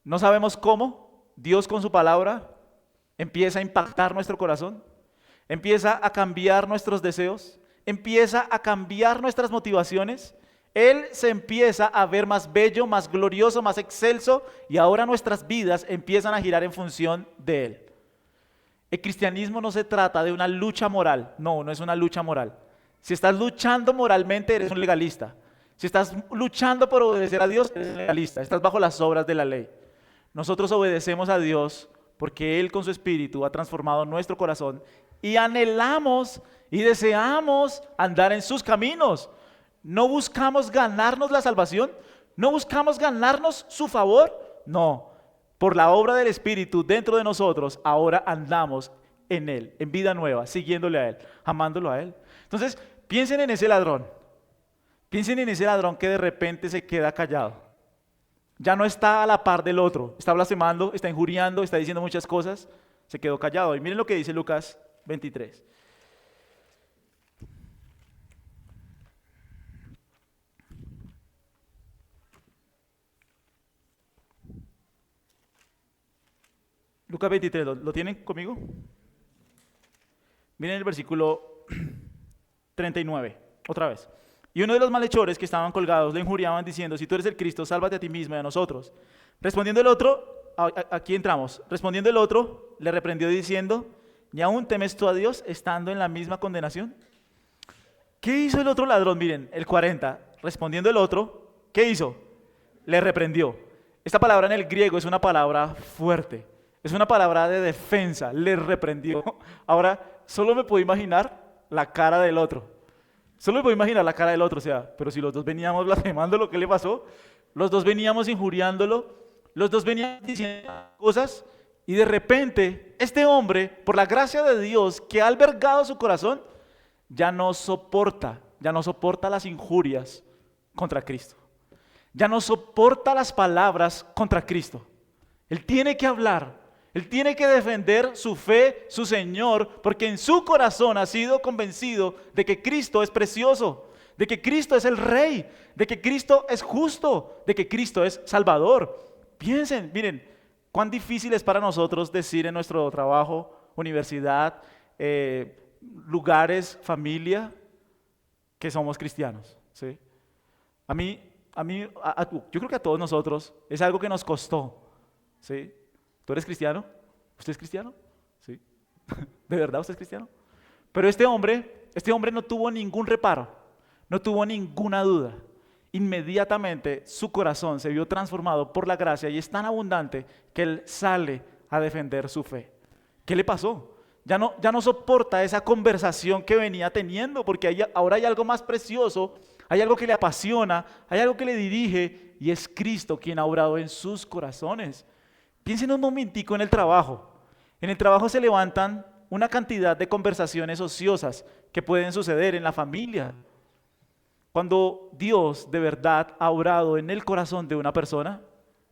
No sabemos cómo. Dios con su palabra empieza a impactar nuestro corazón, empieza a cambiar nuestros deseos, empieza a cambiar nuestras motivaciones. Él se empieza a ver más bello, más glorioso, más excelso y ahora nuestras vidas empiezan a girar en función de Él. El cristianismo no se trata de una lucha moral, no es una lucha moral. Si estás luchando moralmente eres un legalista. Si estás luchando por obedecer a Dios eres un legalista, estás bajo las obras de la ley. Nosotros obedecemos a Dios porque Él con su Espíritu ha transformado nuestro corazón y anhelamos y deseamos andar en sus caminos. No buscamos ganarnos la salvación, no buscamos ganarnos su favor, no. Por la obra del Espíritu dentro de nosotros, ahora andamos en Él, en vida nueva, siguiéndole a Él, amándolo a Él. Entonces, piensen en ese ladrón. Piensen en ese ladrón que de repente se queda callado. Ya no está a la par del otro, está blasfemando, está injuriando, está diciendo muchas cosas, se quedó callado. Y miren lo que dice Lucas 23. Lucas 23, ¿lo tienen conmigo? Miren el versículo 39, otra vez. Y uno de los malhechores que estaban colgados le injuriaban diciendo: si tú eres el Cristo, sálvate a ti mismo y a nosotros. Respondiendo el otro, aquí entramos, respondiendo el otro, le reprendió diciendo: ¿y aún temes tú a Dios estando en la misma condenación? ¿Qué hizo el otro ladrón? Miren, el 40, respondiendo el otro, ¿qué hizo? Le reprendió. Esta palabra en el griego es una palabra fuerte, es una palabra de defensa, le reprendió. Ahora, solo me puedo imaginar la cara del otro. Solo me puedo imaginar la cara del otro, o sea, pero si los dos veníamos blasfemando, ¿lo que le pasó? Los dos veníamos injuriándolo, los dos veníamos diciendo cosas, y de repente, este hombre, por la gracia de Dios que ha albergado su corazón, ya no soporta las injurias contra Cristo. Ya no soporta las palabras contra Cristo. Él tiene que hablar. Él tiene que defender su fe, su Señor, porque en su corazón ha sido convencido de que Cristo es precioso, de que Cristo es el Rey, de que Cristo es justo, de que Cristo es Salvador. Piensen, miren, cuán difícil es para nosotros decir en nuestro trabajo, universidad, lugares, familia, que somos cristianos, ¿sí? Yo creo que a todos nosotros es algo que nos costó, ¿sí? ¿Tú eres cristiano? ¿Usted es cristiano? ¿Sí? ¿De verdad usted es cristiano? Pero este hombre no tuvo ningún reparo, no tuvo ninguna duda. Inmediatamente su corazón se vio transformado por la gracia y es tan abundante que él sale a defender su fe. ¿Qué le pasó? Ya no soporta esa conversación que venía teniendo, porque ahora hay algo más precioso, hay algo que le apasiona, hay algo que le dirige, y es Cristo quien ha obrado en sus corazones. Piensen un momentico en el trabajo. En el trabajo se levantan una cantidad de conversaciones ociosas que pueden suceder en la familia. Cuando Dios de verdad ha obrado en el corazón de una persona,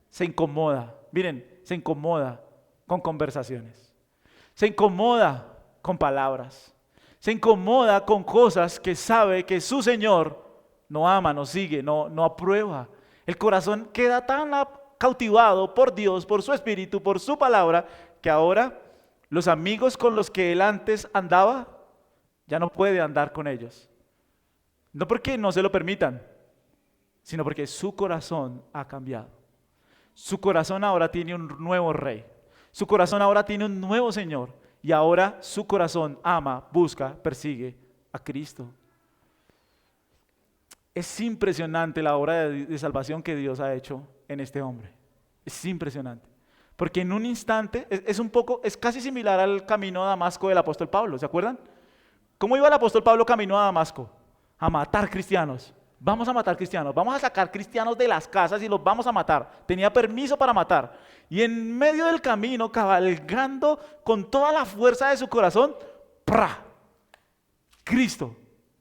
se incomoda. Miren, se incomoda con conversaciones. Se incomoda con palabras. Se incomoda con cosas que sabe que su Señor no ama, no sigue, no aprueba. El corazón queda tan cautivado por Dios, por su Espíritu, por su palabra, que ahora los amigos con los que él antes andaba, ya no puede andar con ellos. No porque no se lo permitan, sino porque su corazón ha cambiado. Su corazón ahora tiene un nuevo rey. Su corazón ahora tiene un nuevo Señor. Y ahora su corazón ama, busca, persigue a Cristo. Es impresionante la obra de salvación que Dios ha hecho en este hombre. Es impresionante. Porque en un instante, es casi similar al camino a Damasco del apóstol Pablo, ¿se acuerdan? ¿Cómo iba el apóstol Pablo camino a Damasco? A matar cristianos. Vamos a matar cristianos, vamos a sacar cristianos de las casas y los vamos a matar. Tenía permiso para matar. Y en medio del camino, cabalgando con toda la fuerza de su corazón, ¡prá! Cristo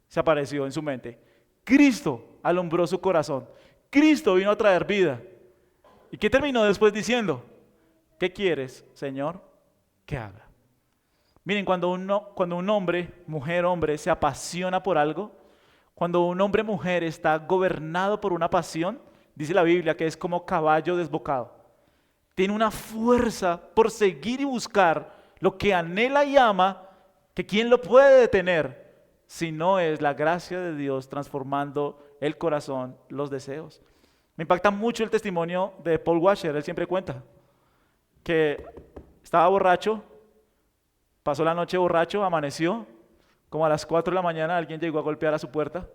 se apareció en su mente. Cristo alumbró su corazón. Cristo vino a traer vida. ¿Y qué terminó después diciendo? ¿Qué quieres, Señor, que haga? Miren, cuando un hombre, mujer, hombre, se apasiona por algo, cuando un hombre, mujer está gobernado por una pasión, dice la Biblia que es como caballo desbocado. Tiene una fuerza por seguir y buscar lo que anhela y ama, que ¿quién lo puede detener? Si no es la gracia de Dios transformando el corazón, los deseos. Me impacta mucho el testimonio de Paul Washer. Él siempre cuenta que estaba borracho, pasó la noche borracho, amaneció, como a las 4 de la mañana alguien llegó a golpear a su puerta.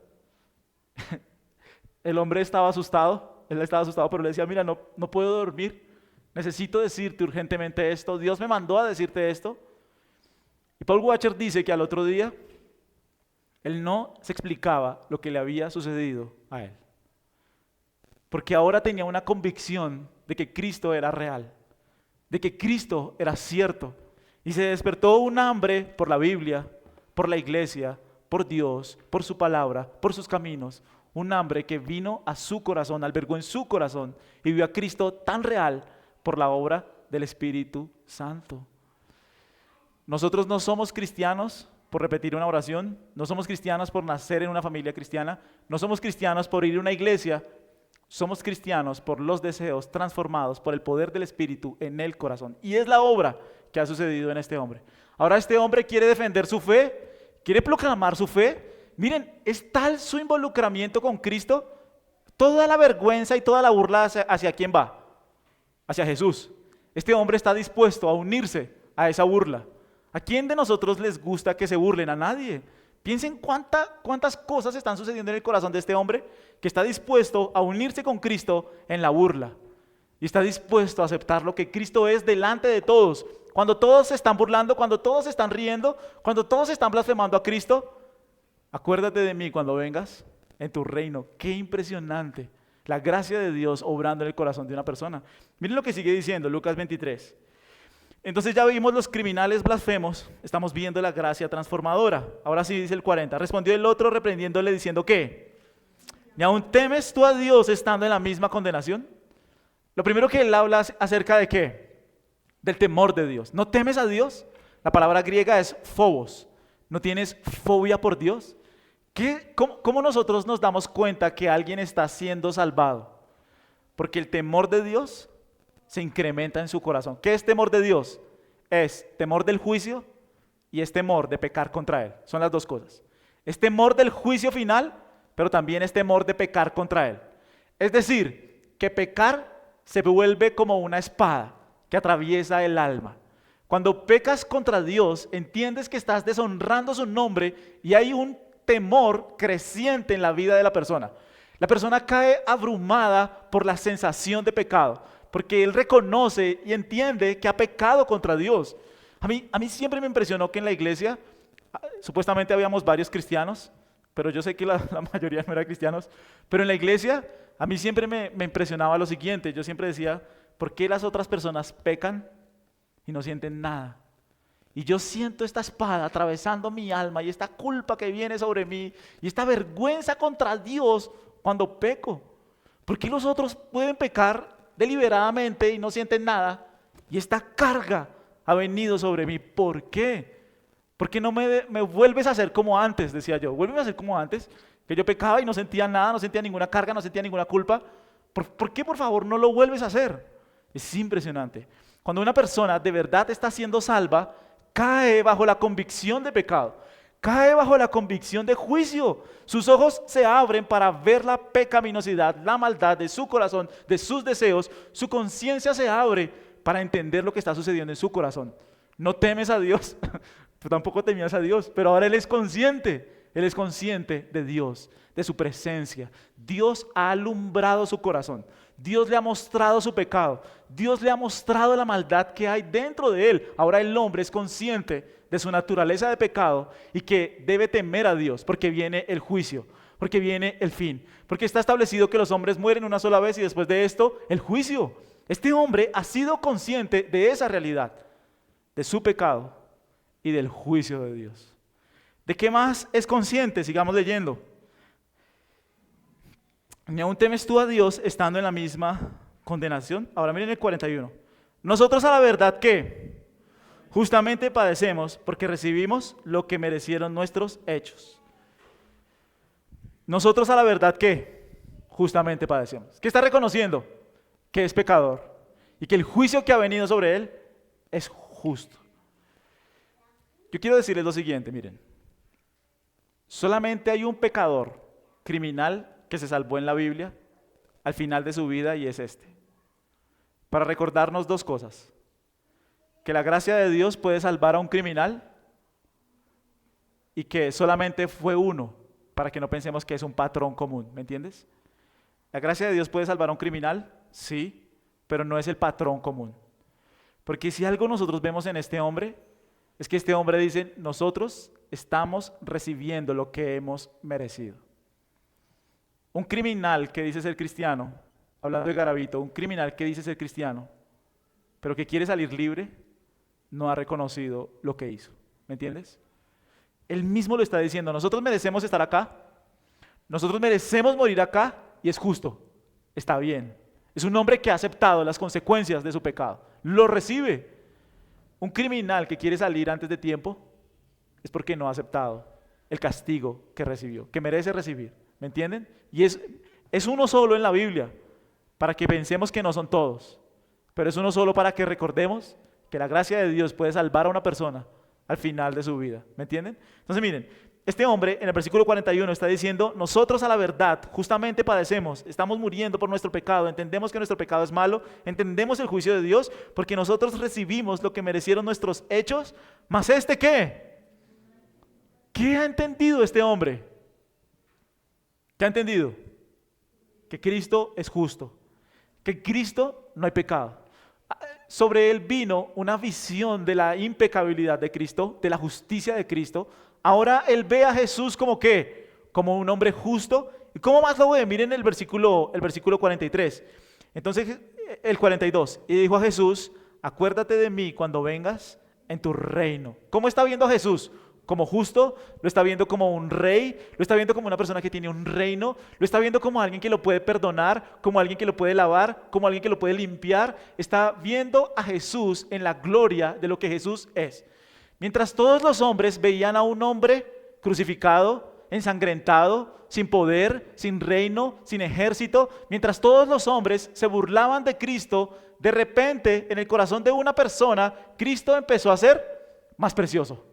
El hombre estaba asustado, él estaba asustado, pero le decía: mira, no puedo dormir, necesito decirte urgentemente esto, Dios me mandó a decirte esto. Y Paul Washer dice que al otro día, él no se explicaba lo que le había sucedido a él. Porque ahora tenía una convicción de que Cristo era real, de que Cristo era cierto. Y se despertó un hambre por la Biblia, por la iglesia, por Dios, por su palabra, por sus caminos. Un hambre que vino a su corazón, albergó en su corazón y vio a Cristo tan real por la obra del Espíritu Santo. Nosotros no somos cristianos por repetir una oración, no somos cristianos por nacer en una familia cristiana, no somos cristianos por ir a una iglesia, somos cristianos por los deseos transformados por el poder del Espíritu en el corazón. Y es la obra que ha sucedido en este hombre. Ahora este hombre quiere defender su fe, quiere proclamar su fe. Miren, es tal su involucramiento con Cristo, toda la vergüenza y toda la burla hacia quién va, hacia Jesús. Este hombre está dispuesto a unirse a esa burla. ¿A quién de nosotros les gusta que se burlen? A nadie. Piensen cuántas cosas están sucediendo en el corazón de este hombre que está dispuesto a unirse con Cristo en la burla. Y está dispuesto a aceptar lo que Cristo es delante de todos. Cuando todos se están burlando, cuando todos se están riendo, cuando todos están blasfemando a Cristo, acuérdate de mí cuando vengas en tu reino. Qué impresionante la gracia de Dios obrando en el corazón de una persona. Miren lo que sigue diciendo Lucas 23. Entonces ya vimos los criminales blasfemos, estamos viendo la gracia transformadora. Ahora sí dice el 40. Respondió el otro reprendiéndole diciendo ¿qué? ¿Y aún temes tú a Dios estando en la misma condenación? Lo primero que él habla acerca de ¿qué? Del temor de Dios. ¿No temes a Dios? La palabra griega es phobos. ¿No tienes fobia por Dios? ¿Cómo nosotros nos damos cuenta que alguien está siendo salvado? Porque el temor de Dios se incrementa en su corazón. ¿Qué es temor de Dios? Es temor del juicio y es temor de pecar contra Él. Son las dos cosas. Es temor del juicio final, pero también es temor de pecar contra Él. Es decir, que pecar se vuelve como una espada que atraviesa el alma. Cuando pecas contra Dios, entiendes que estás deshonrando su nombre y hay un temor creciente en la vida de la persona. La persona cae abrumada por la sensación de pecado, porque él reconoce y entiende que ha pecado contra Dios. A mí siempre me impresionó que en la iglesia, supuestamente habíamos varios cristianos, pero yo sé que la mayoría no eran cristianos, pero en la iglesia a mí siempre me impresionaba lo siguiente. Yo siempre decía, ¿por qué las otras personas pecan y no sienten nada? Y yo siento esta espada atravesando mi alma y esta culpa que viene sobre mí y esta vergüenza contra Dios cuando peco. ¿Por qué los otros pueden pecar deliberadamente y no sienten nada? Y esta carga ha venido sobre mí. ¿Por qué? ¿Por qué no me vuelves a hacer como antes? Decía yo. Vuélveme a hacer como antes, que yo pecaba y no sentía nada, no sentía ninguna carga, no sentía ninguna culpa. ¿Por qué, por favor, no lo vuelves a hacer? Es impresionante. Cuando una persona de verdad está siendo salva, cae bajo la convicción de pecado, cae bajo la convicción de juicio. Sus ojos se abren para ver la pecaminosidad, la maldad de su corazón, de sus deseos. Su conciencia se abre para entender lo que está sucediendo en su corazón. No temes a Dios, tú tampoco temías a Dios, pero ahora Él es consciente de Dios, de su presencia. Dios ha alumbrado su corazón. Dios le ha mostrado su pecado. Dios le ha mostrado la maldad que hay dentro de él. Ahora el hombre es consciente de su naturaleza de pecado y que debe temer a Dios porque viene el juicio, porque viene el fin, porque está establecido que los hombres mueren una sola vez y después de esto el juicio. Este hombre ha sido consciente de esa realidad, de su pecado y del juicio de Dios. ¿De qué más es consciente? Sigamos leyendo. ¿Ni aún temes tú a Dios estando en la misma condenación? Ahora miren el 41. Nosotros a la verdad que justamente padecemos porque recibimos lo que merecieron nuestros hechos. Nosotros a la verdad que justamente padecemos. ¿Qué está reconociendo? Que es pecador y que el juicio que ha venido sobre él es justo. Yo quiero decirles lo siguiente, miren. Solamente hay un pecador criminal que se salvó en la Biblia al final de su vida y es este. Para recordarnos dos cosas. Que la gracia de Dios puede salvar a un criminal y que solamente fue uno, para que no pensemos que es un patrón común, ¿me entiendes? ¿La gracia de Dios puede salvar a un criminal? Sí, pero no es el patrón común. Porque si algo nosotros vemos en este hombre, es que este hombre dice, nosotros estamos recibiendo lo que hemos merecido. Un criminal que dice ser cristiano, hablando de Garavito, un criminal que dice ser cristiano, pero que quiere salir libre, no ha reconocido lo que hizo. ¿Me entiendes? Él mismo lo está diciendo, nosotros merecemos estar acá, nosotros merecemos morir acá y es justo, está bien. Es un hombre que ha aceptado las consecuencias de su pecado, lo recibe. Un criminal que quiere salir antes de tiempo es porque no ha aceptado el castigo que recibió, que merece recibir. ¿Me entienden? Y es uno solo en la Biblia, para que pensemos que no son todos, pero es uno solo para que recordemos que la gracia de Dios puede salvar a una persona al final de su vida. ¿Me entienden? Entonces miren, este hombre en el versículo 41 está diciendo, nosotros a la verdad justamente padecemos, estamos muriendo por nuestro pecado, entendemos que nuestro pecado es malo, entendemos el juicio de Dios, porque nosotros recibimos lo que merecieron nuestros hechos, ¿mas este qué? ¿Qué ha entendido este hombre? ¿Qué ha entendido? Que Cristo es justo, que en Cristo no hay pecado. Sobre él vino una visión de la impecabilidad de Cristo, de la justicia de Cristo. Ahora él ve a Jesús como ¿qué? Como un hombre justo. ¿Y cómo más lo ve? Miren el versículo 43. Entonces el 42. Y dijo a Jesús, acuérdate de mí cuando vengas en tu reino. ¿Cómo está viendo a Jesús? Como justo, lo está viendo como un rey, lo está viendo como una persona que tiene un reino, lo está viendo como alguien que lo puede perdonar, como alguien que lo puede lavar, como alguien que lo puede limpiar. Está viendo a Jesús en la gloria de lo que Jesús es. Mientras todos los hombres veían a un hombre crucificado, ensangrentado, sin poder, sin reino, sin ejército, mientras todos los hombres se burlaban de Cristo, de repente en el corazón de una persona, Cristo empezó a ser más precioso,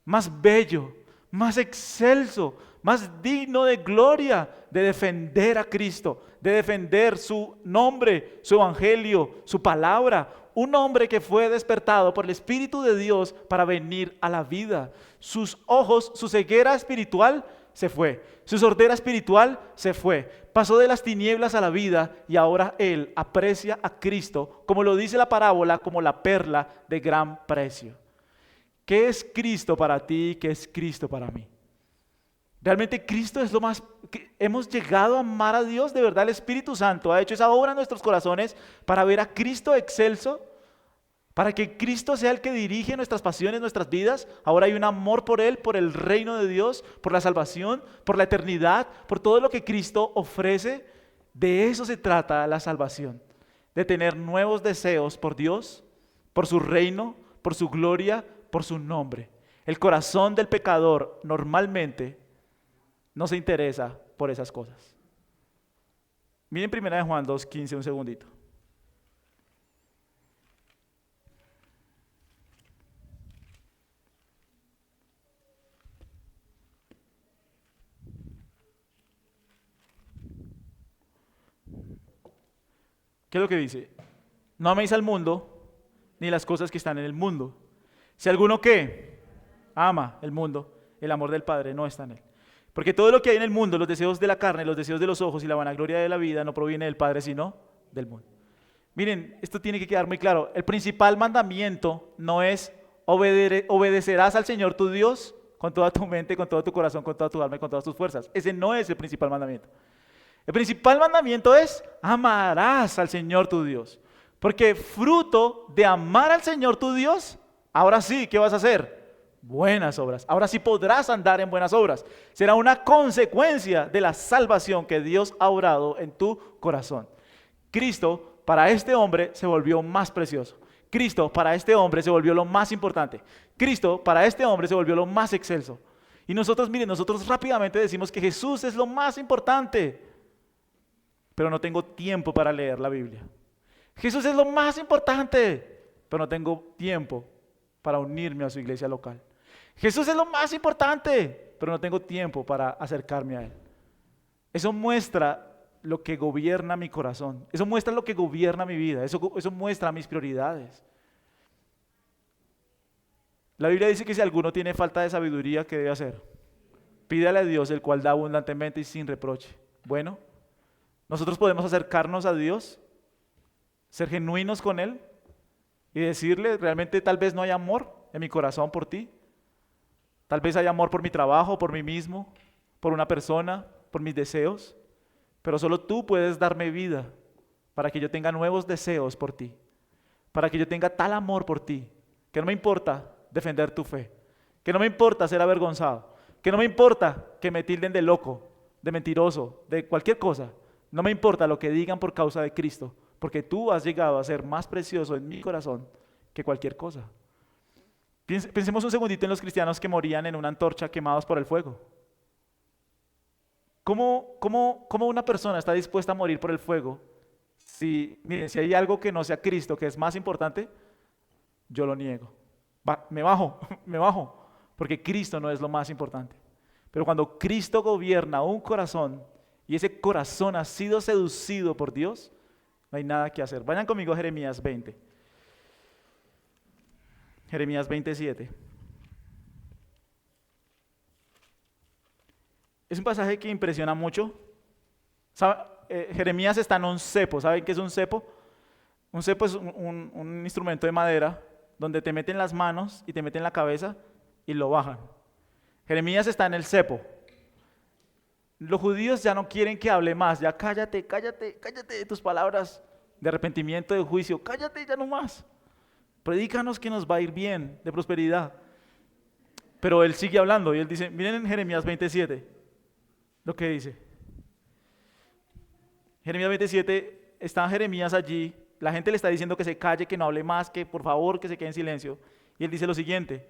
más bello, más excelso, más digno de gloria, de defender a Cristo, de defender su nombre, su evangelio, su palabra. Un hombre que fue despertado por el Espíritu de Dios para venir a la vida. Sus ojos, su ceguera espiritual se fue, su sordera espiritual se fue. Pasó de las tinieblas a la vida y ahora él aprecia a Cristo, como lo dice la parábola, como la perla de gran precio. ¿Qué es Cristo para ti? ¿Qué es Cristo para mí? Realmente Cristo es lo más... Hemos llegado a amar a Dios, de verdad el Espíritu Santo ha hecho esa obra en nuestros corazones para ver a Cristo excelso, para que Cristo sea el que dirige nuestras pasiones, nuestras vidas. Ahora hay un amor por Él, por el reino de Dios, por la salvación, por la eternidad, por todo lo que Cristo ofrece. De eso se trata la salvación, de tener nuevos deseos por Dios, por su reino, por su gloria, por su nombre. El corazón del pecador normalmente no se interesa por esas cosas. Miren 1 Juan 2:15 un segundito. ¿Qué es lo que dice? No améis al mundo, ni las cosas que están en el mundo. Si alguno que ama el mundo, el amor del Padre no está en él. Porque todo lo que hay en el mundo, los deseos de la carne, los deseos de los ojos y la vanagloria de la vida, no proviene del Padre, sino del mundo. Miren, esto tiene que quedar muy claro. El principal mandamiento no es obedecerás al Señor tu Dios con toda tu mente, con todo tu corazón, con toda tu alma y con todas tus fuerzas. Ese no es el principal mandamiento. El principal mandamiento es amarás al Señor tu Dios. Porque fruto de amar al Señor tu Dios, ahora sí, ¿qué vas a hacer? Buenas obras. Ahora sí podrás andar en buenas obras. Será una consecuencia de la salvación que Dios ha obrado en tu corazón. Cristo para este hombre se volvió más precioso. Cristo para este hombre se volvió lo más importante. Cristo para este hombre se volvió lo más excelso. Y nosotros, miren, nosotros rápidamente decimos que Jesús es lo más importante, pero no tengo tiempo para leer la Biblia. Jesús es lo más importante, pero no tengo tiempo para unirme a su iglesia local. Jesús es lo más importante, pero no tengo tiempo para acercarme a Él. Eso muestra lo que gobierna mi corazón. Eso muestra lo que gobierna mi vida. Eso muestra mis prioridades. La Biblia dice que si alguno tiene falta de sabiduría, ¿qué debe hacer? Pídale a Dios, el cual da abundantemente y sin reproche. Bueno, nosotros podemos acercarnos a Dios ser genuinos con Él y decirle, realmente tal vez no hay amor en mi corazón por ti, tal vez hay amor por mi trabajo, por mí mismo, por una persona, por mis deseos, pero solo tú puedes darme vida para que yo tenga nuevos deseos por ti, para que yo tenga tal amor por ti, que no me importa defender tu fe, que no me importa ser avergonzado, que no me importa que me tilden de loco, de mentiroso, de cualquier cosa. No me importa lo que digan por causa de Cristo, porque tú has llegado a ser más precioso en mi corazón que cualquier cosa. Pensemos un segundito en los cristianos que morían en una antorcha quemados por el fuego. ¿Cómo una persona está dispuesta a morir por el fuego? Miren, si hay algo que no sea Cristo, que es más importante, yo lo niego. Me bajo, me bajo, porque Cristo no es lo más importante. Pero cuando Cristo gobierna un corazón y ese corazón ha sido seducido por Dios, no hay nada que hacer. Vayan conmigo a Jeremías 20. Jeremías 27. Es un pasaje que impresiona mucho. Jeremías está en un cepo. ¿Saben qué es un cepo? Un cepo es un instrumento de madera donde te meten las manos y te meten la cabeza y lo bajan. Jeremías está en el cepo. Los judíos ya no quieren que hable más. Ya cállate, cállate, cállate de tus palabras de arrepentimiento, de juicio. Cállate ya no más. Predícanos que nos va a ir bien, de prosperidad. Pero él sigue hablando y él dice, miren en Jeremías 27, lo que dice. Jeremías 27, está Jeremías allí, la gente le está diciendo que se calle, que no hable más, que por favor que se quede en silencio. Y él dice lo siguiente,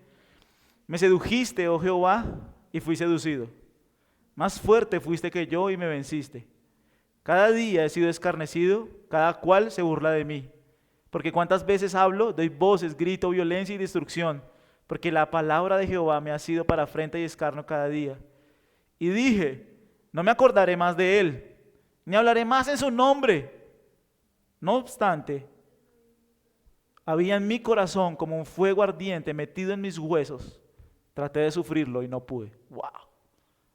me sedujiste, oh Jehová, y fui seducido. Más fuerte fuiste que yo y me venciste. Cada día he sido escarnecido, cada cual se burla de mí. Porque cuántas veces hablo, doy voces, grito, violencia y destrucción, porque la palabra de Jehová me ha sido para afrenta y escarnio cada día. Y dije, no me acordaré más de él, ni hablaré más en su nombre. No obstante, había en mi corazón como un fuego ardiente metido en mis huesos. Traté de sufrirlo y no pude. ¡Wow!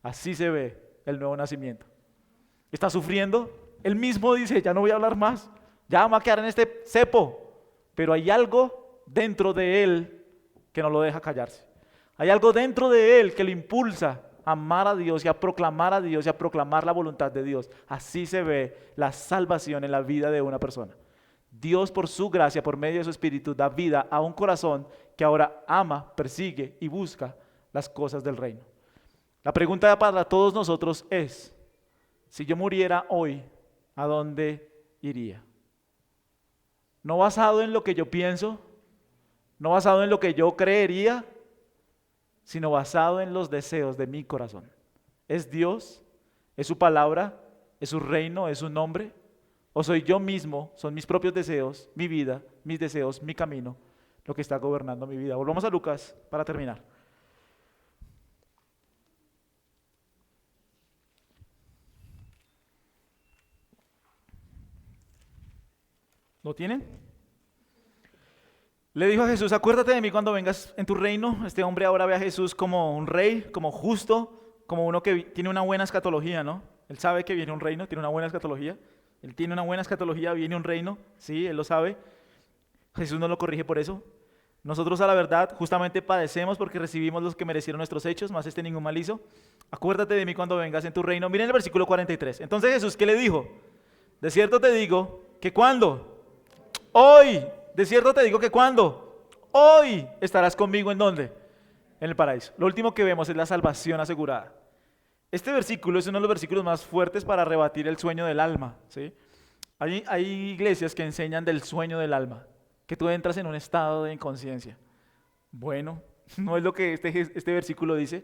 Así se ve el nuevo nacimiento. ¿Está sufriendo? Él mismo dice, ya no voy a hablar más. Ya vamos a quedar en este cepo, pero hay algo dentro de él que no lo deja callarse. Hay algo dentro de él que le impulsa a amar a Dios y a proclamar la voluntad de Dios. Así se ve la salvación en la vida de una persona. Dios por su gracia, por medio de su Espíritu, da vida a un corazón que ahora ama, persigue y busca las cosas del reino. La pregunta para todos nosotros es, si yo muriera hoy, ¿a dónde iría? No basado en lo que yo pienso, no basado en lo que yo creería, sino basado en los deseos de mi corazón. ¿Es Dios? ¿Es su palabra? ¿Es su reino? ¿Es su nombre? ¿O soy yo mismo? ¿Son mis propios deseos, mi vida, mis deseos, mi camino, lo que está gobernando mi vida? Volvamos a Lucas para terminar. ¿Lo tienen? Le dijo a Jesús, acuérdate de mí cuando vengas en tu reino. Este hombre ahora ve a Jesús como un rey, como justo, como uno que tiene una buena escatología, ¿no? Él sabe que viene un reino, tiene una buena escatología. Él tiene una buena escatología, viene un reino, sí, él lo sabe. Jesús no lo corrige por eso. Nosotros a la verdad justamente padecemos porque recibimos los que merecieron nuestros hechos, más ningún mal hizo. Acuérdate de mí cuando vengas en tu reino. Miren el versículo 43. Entonces Jesús, ¿qué le dijo? De cierto te digo que cuando hoy, de cierto te digo que cuando hoy estarás conmigo, ¿en dónde? En el paraíso. Lo último que vemos es la salvación asegurada. Este versículo es uno de los versículos más fuertes para rebatir el sueño del alma, ¿sí? Hay iglesias que enseñan del sueño del alma, que tú entras en un estado de inconsciencia. Bueno, no es lo que este versículo dice.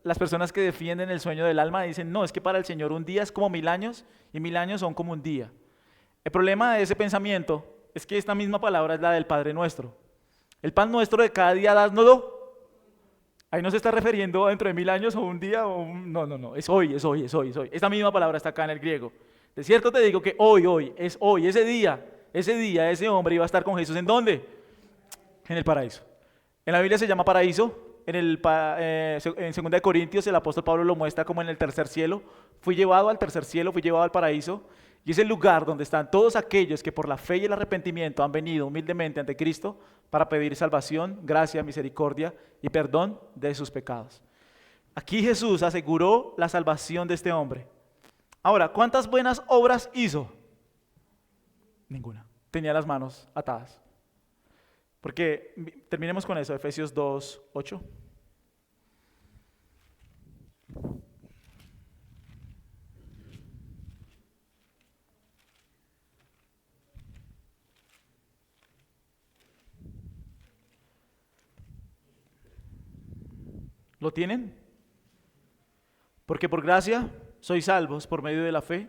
Las personas que defienden el sueño del alma dicen, no, es que para el Señor un día es como 1000 años y 1000 años son como un día. El problema de ese pensamiento es que esta misma palabra es la del Padre Nuestro. El pan nuestro de cada día, dásnoslo. Ahí no se está refiriendo dentro de 1000 años o un día, no, es hoy. Esta misma palabra está acá en el griego. De cierto te digo que hoy, ese día, ese hombre iba a estar con Jesús. ¿En dónde? En el paraíso. En la Biblia se llama paraíso. En 2 Corintios el apóstol Pablo lo muestra como en el tercer cielo. Fui llevado al tercer cielo, fui llevado al paraíso. Y es el lugar donde están todos aquellos que por la fe y el arrepentimiento han venido humildemente ante Cristo para pedir salvación, gracia, misericordia y perdón de sus pecados. Aquí Jesús aseguró la salvación de este hombre. Ahora, ¿cuántas buenas obras hizo? Ninguna. Tenía las manos atadas. Porque terminemos con eso, Efesios 2, 8. ¿Lo tienen? Porque por gracia sois salvos por medio de la fe,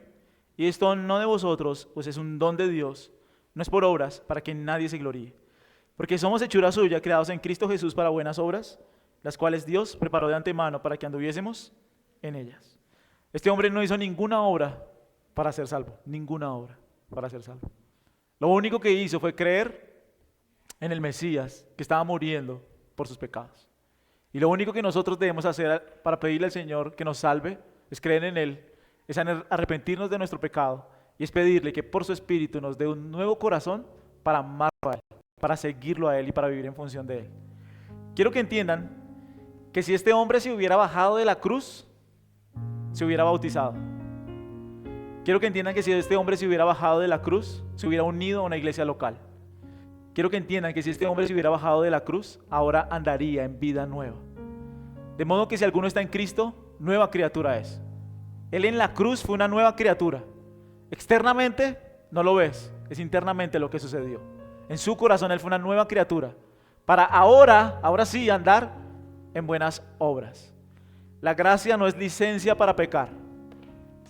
y esto no de vosotros, pues es un don de Dios, no es por obras, para que nadie se gloríe. Porque somos hechura suya, creados en Cristo Jesús para buenas obras, las cuales Dios preparó de antemano para que anduviésemos en ellas. Este hombre no hizo ninguna obra para ser salvo, ninguna obra para ser salvo. Lo único que hizo fue creer en el Mesías que estaba muriendo por sus pecados. Y lo único que nosotros debemos hacer para pedirle al Señor que nos salve es creer en Él, es arrepentirnos de nuestro pecado y es pedirle que por su Espíritu nos dé un nuevo corazón para amarlo a Él, para seguirlo a Él y para vivir en función de Él. Quiero que entiendan que si este hombre se hubiera bajado de la cruz, se hubiera bautizado. Quiero que entiendan que si este hombre se hubiera bajado de la cruz, se hubiera unido a una iglesia local. Quiero que entiendan que si este hombre se hubiera bajado de la cruz, ahora andaría en vida nueva. De modo que si alguno está en Cristo, nueva criatura es. Él en la cruz fue una nueva criatura. Externamente no lo ves, es internamente lo que sucedió. En su corazón él fue una nueva criatura. Para ahora sí andar en buenas obras. La gracia no es licencia para pecar.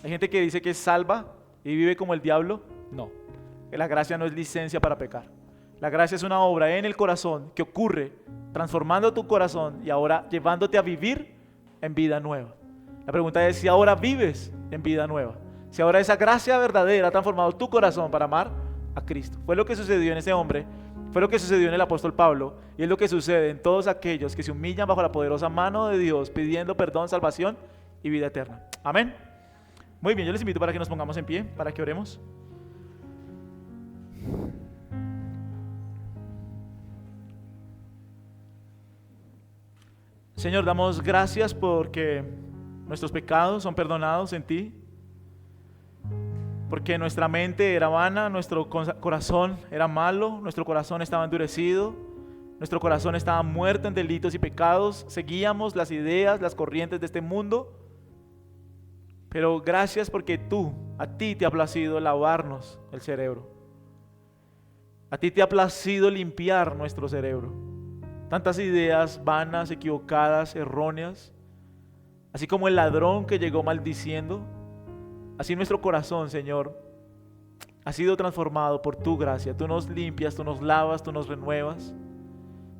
Hay gente que dice que es salva y vive como el diablo. No, la gracia no es licencia para pecar. La gracia es una obra en el corazón que ocurre transformando tu corazón y ahora llevándote a vivir en vida nueva. La pregunta es si ahora vives en vida nueva. Si ahora esa gracia verdadera ha transformado tu corazón para amar a Cristo. Fue lo que sucedió en ese hombre, fue lo que sucedió en el apóstol Pablo y es lo que sucede en todos aquellos que se humillan bajo la poderosa mano de Dios pidiendo perdón, salvación y vida eterna. Amén. Muy bien, yo les invito para que nos pongamos en pie, para que oremos. Señor, damos gracias porque nuestros pecados son perdonados en ti, porque nuestra mente era vana, nuestro corazón era malo, nuestro corazón estaba endurecido, nuestro corazón estaba muerto en delitos y pecados, seguíamos las ideas, las corrientes de este mundo, pero gracias porque a ti te ha placido lavarnos el cerebro, a ti te ha placido limpiar nuestro cerebro. Tantas ideas vanas, equivocadas, erróneas, así como el ladrón que llegó maldiciendo, así nuestro corazón, Señor, ha sido transformado por tu gracia. Tú nos limpias, tú nos lavas, tú nos renuevas,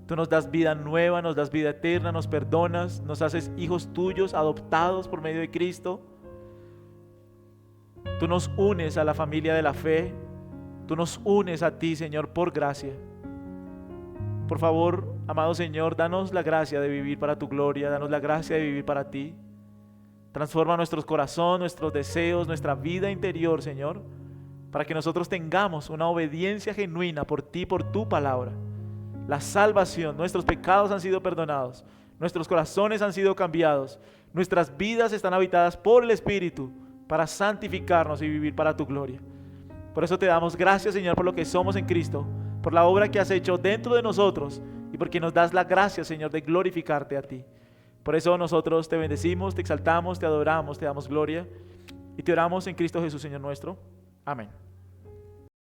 tú nos das vida nueva, nos das vida eterna, nos perdonas, nos haces hijos tuyos, adoptados por medio de Cristo. Tú nos unes a la familia de la fe, tú nos unes a ti, Señor, por gracia. Por favor, amado Señor, danos la gracia de vivir para tu gloria, danos la gracia de vivir para ti. Transforma nuestros corazones, nuestros deseos, nuestra vida interior, Señor, para que nosotros tengamos una obediencia genuina por ti, por tu palabra. La salvación, nuestros pecados han sido perdonados, nuestros corazones han sido cambiados, nuestras vidas están habitadas por el Espíritu para santificarnos y vivir para tu gloria. Por eso te damos gracias, Señor, por lo que somos en Cristo, por la obra que has hecho dentro de nosotros y porque nos das la gracia, Señor, de glorificarte a ti. Por eso nosotros te bendecimos, te exaltamos, te adoramos, te damos gloria y te oramos en Cristo Jesús, Señor nuestro. Amén.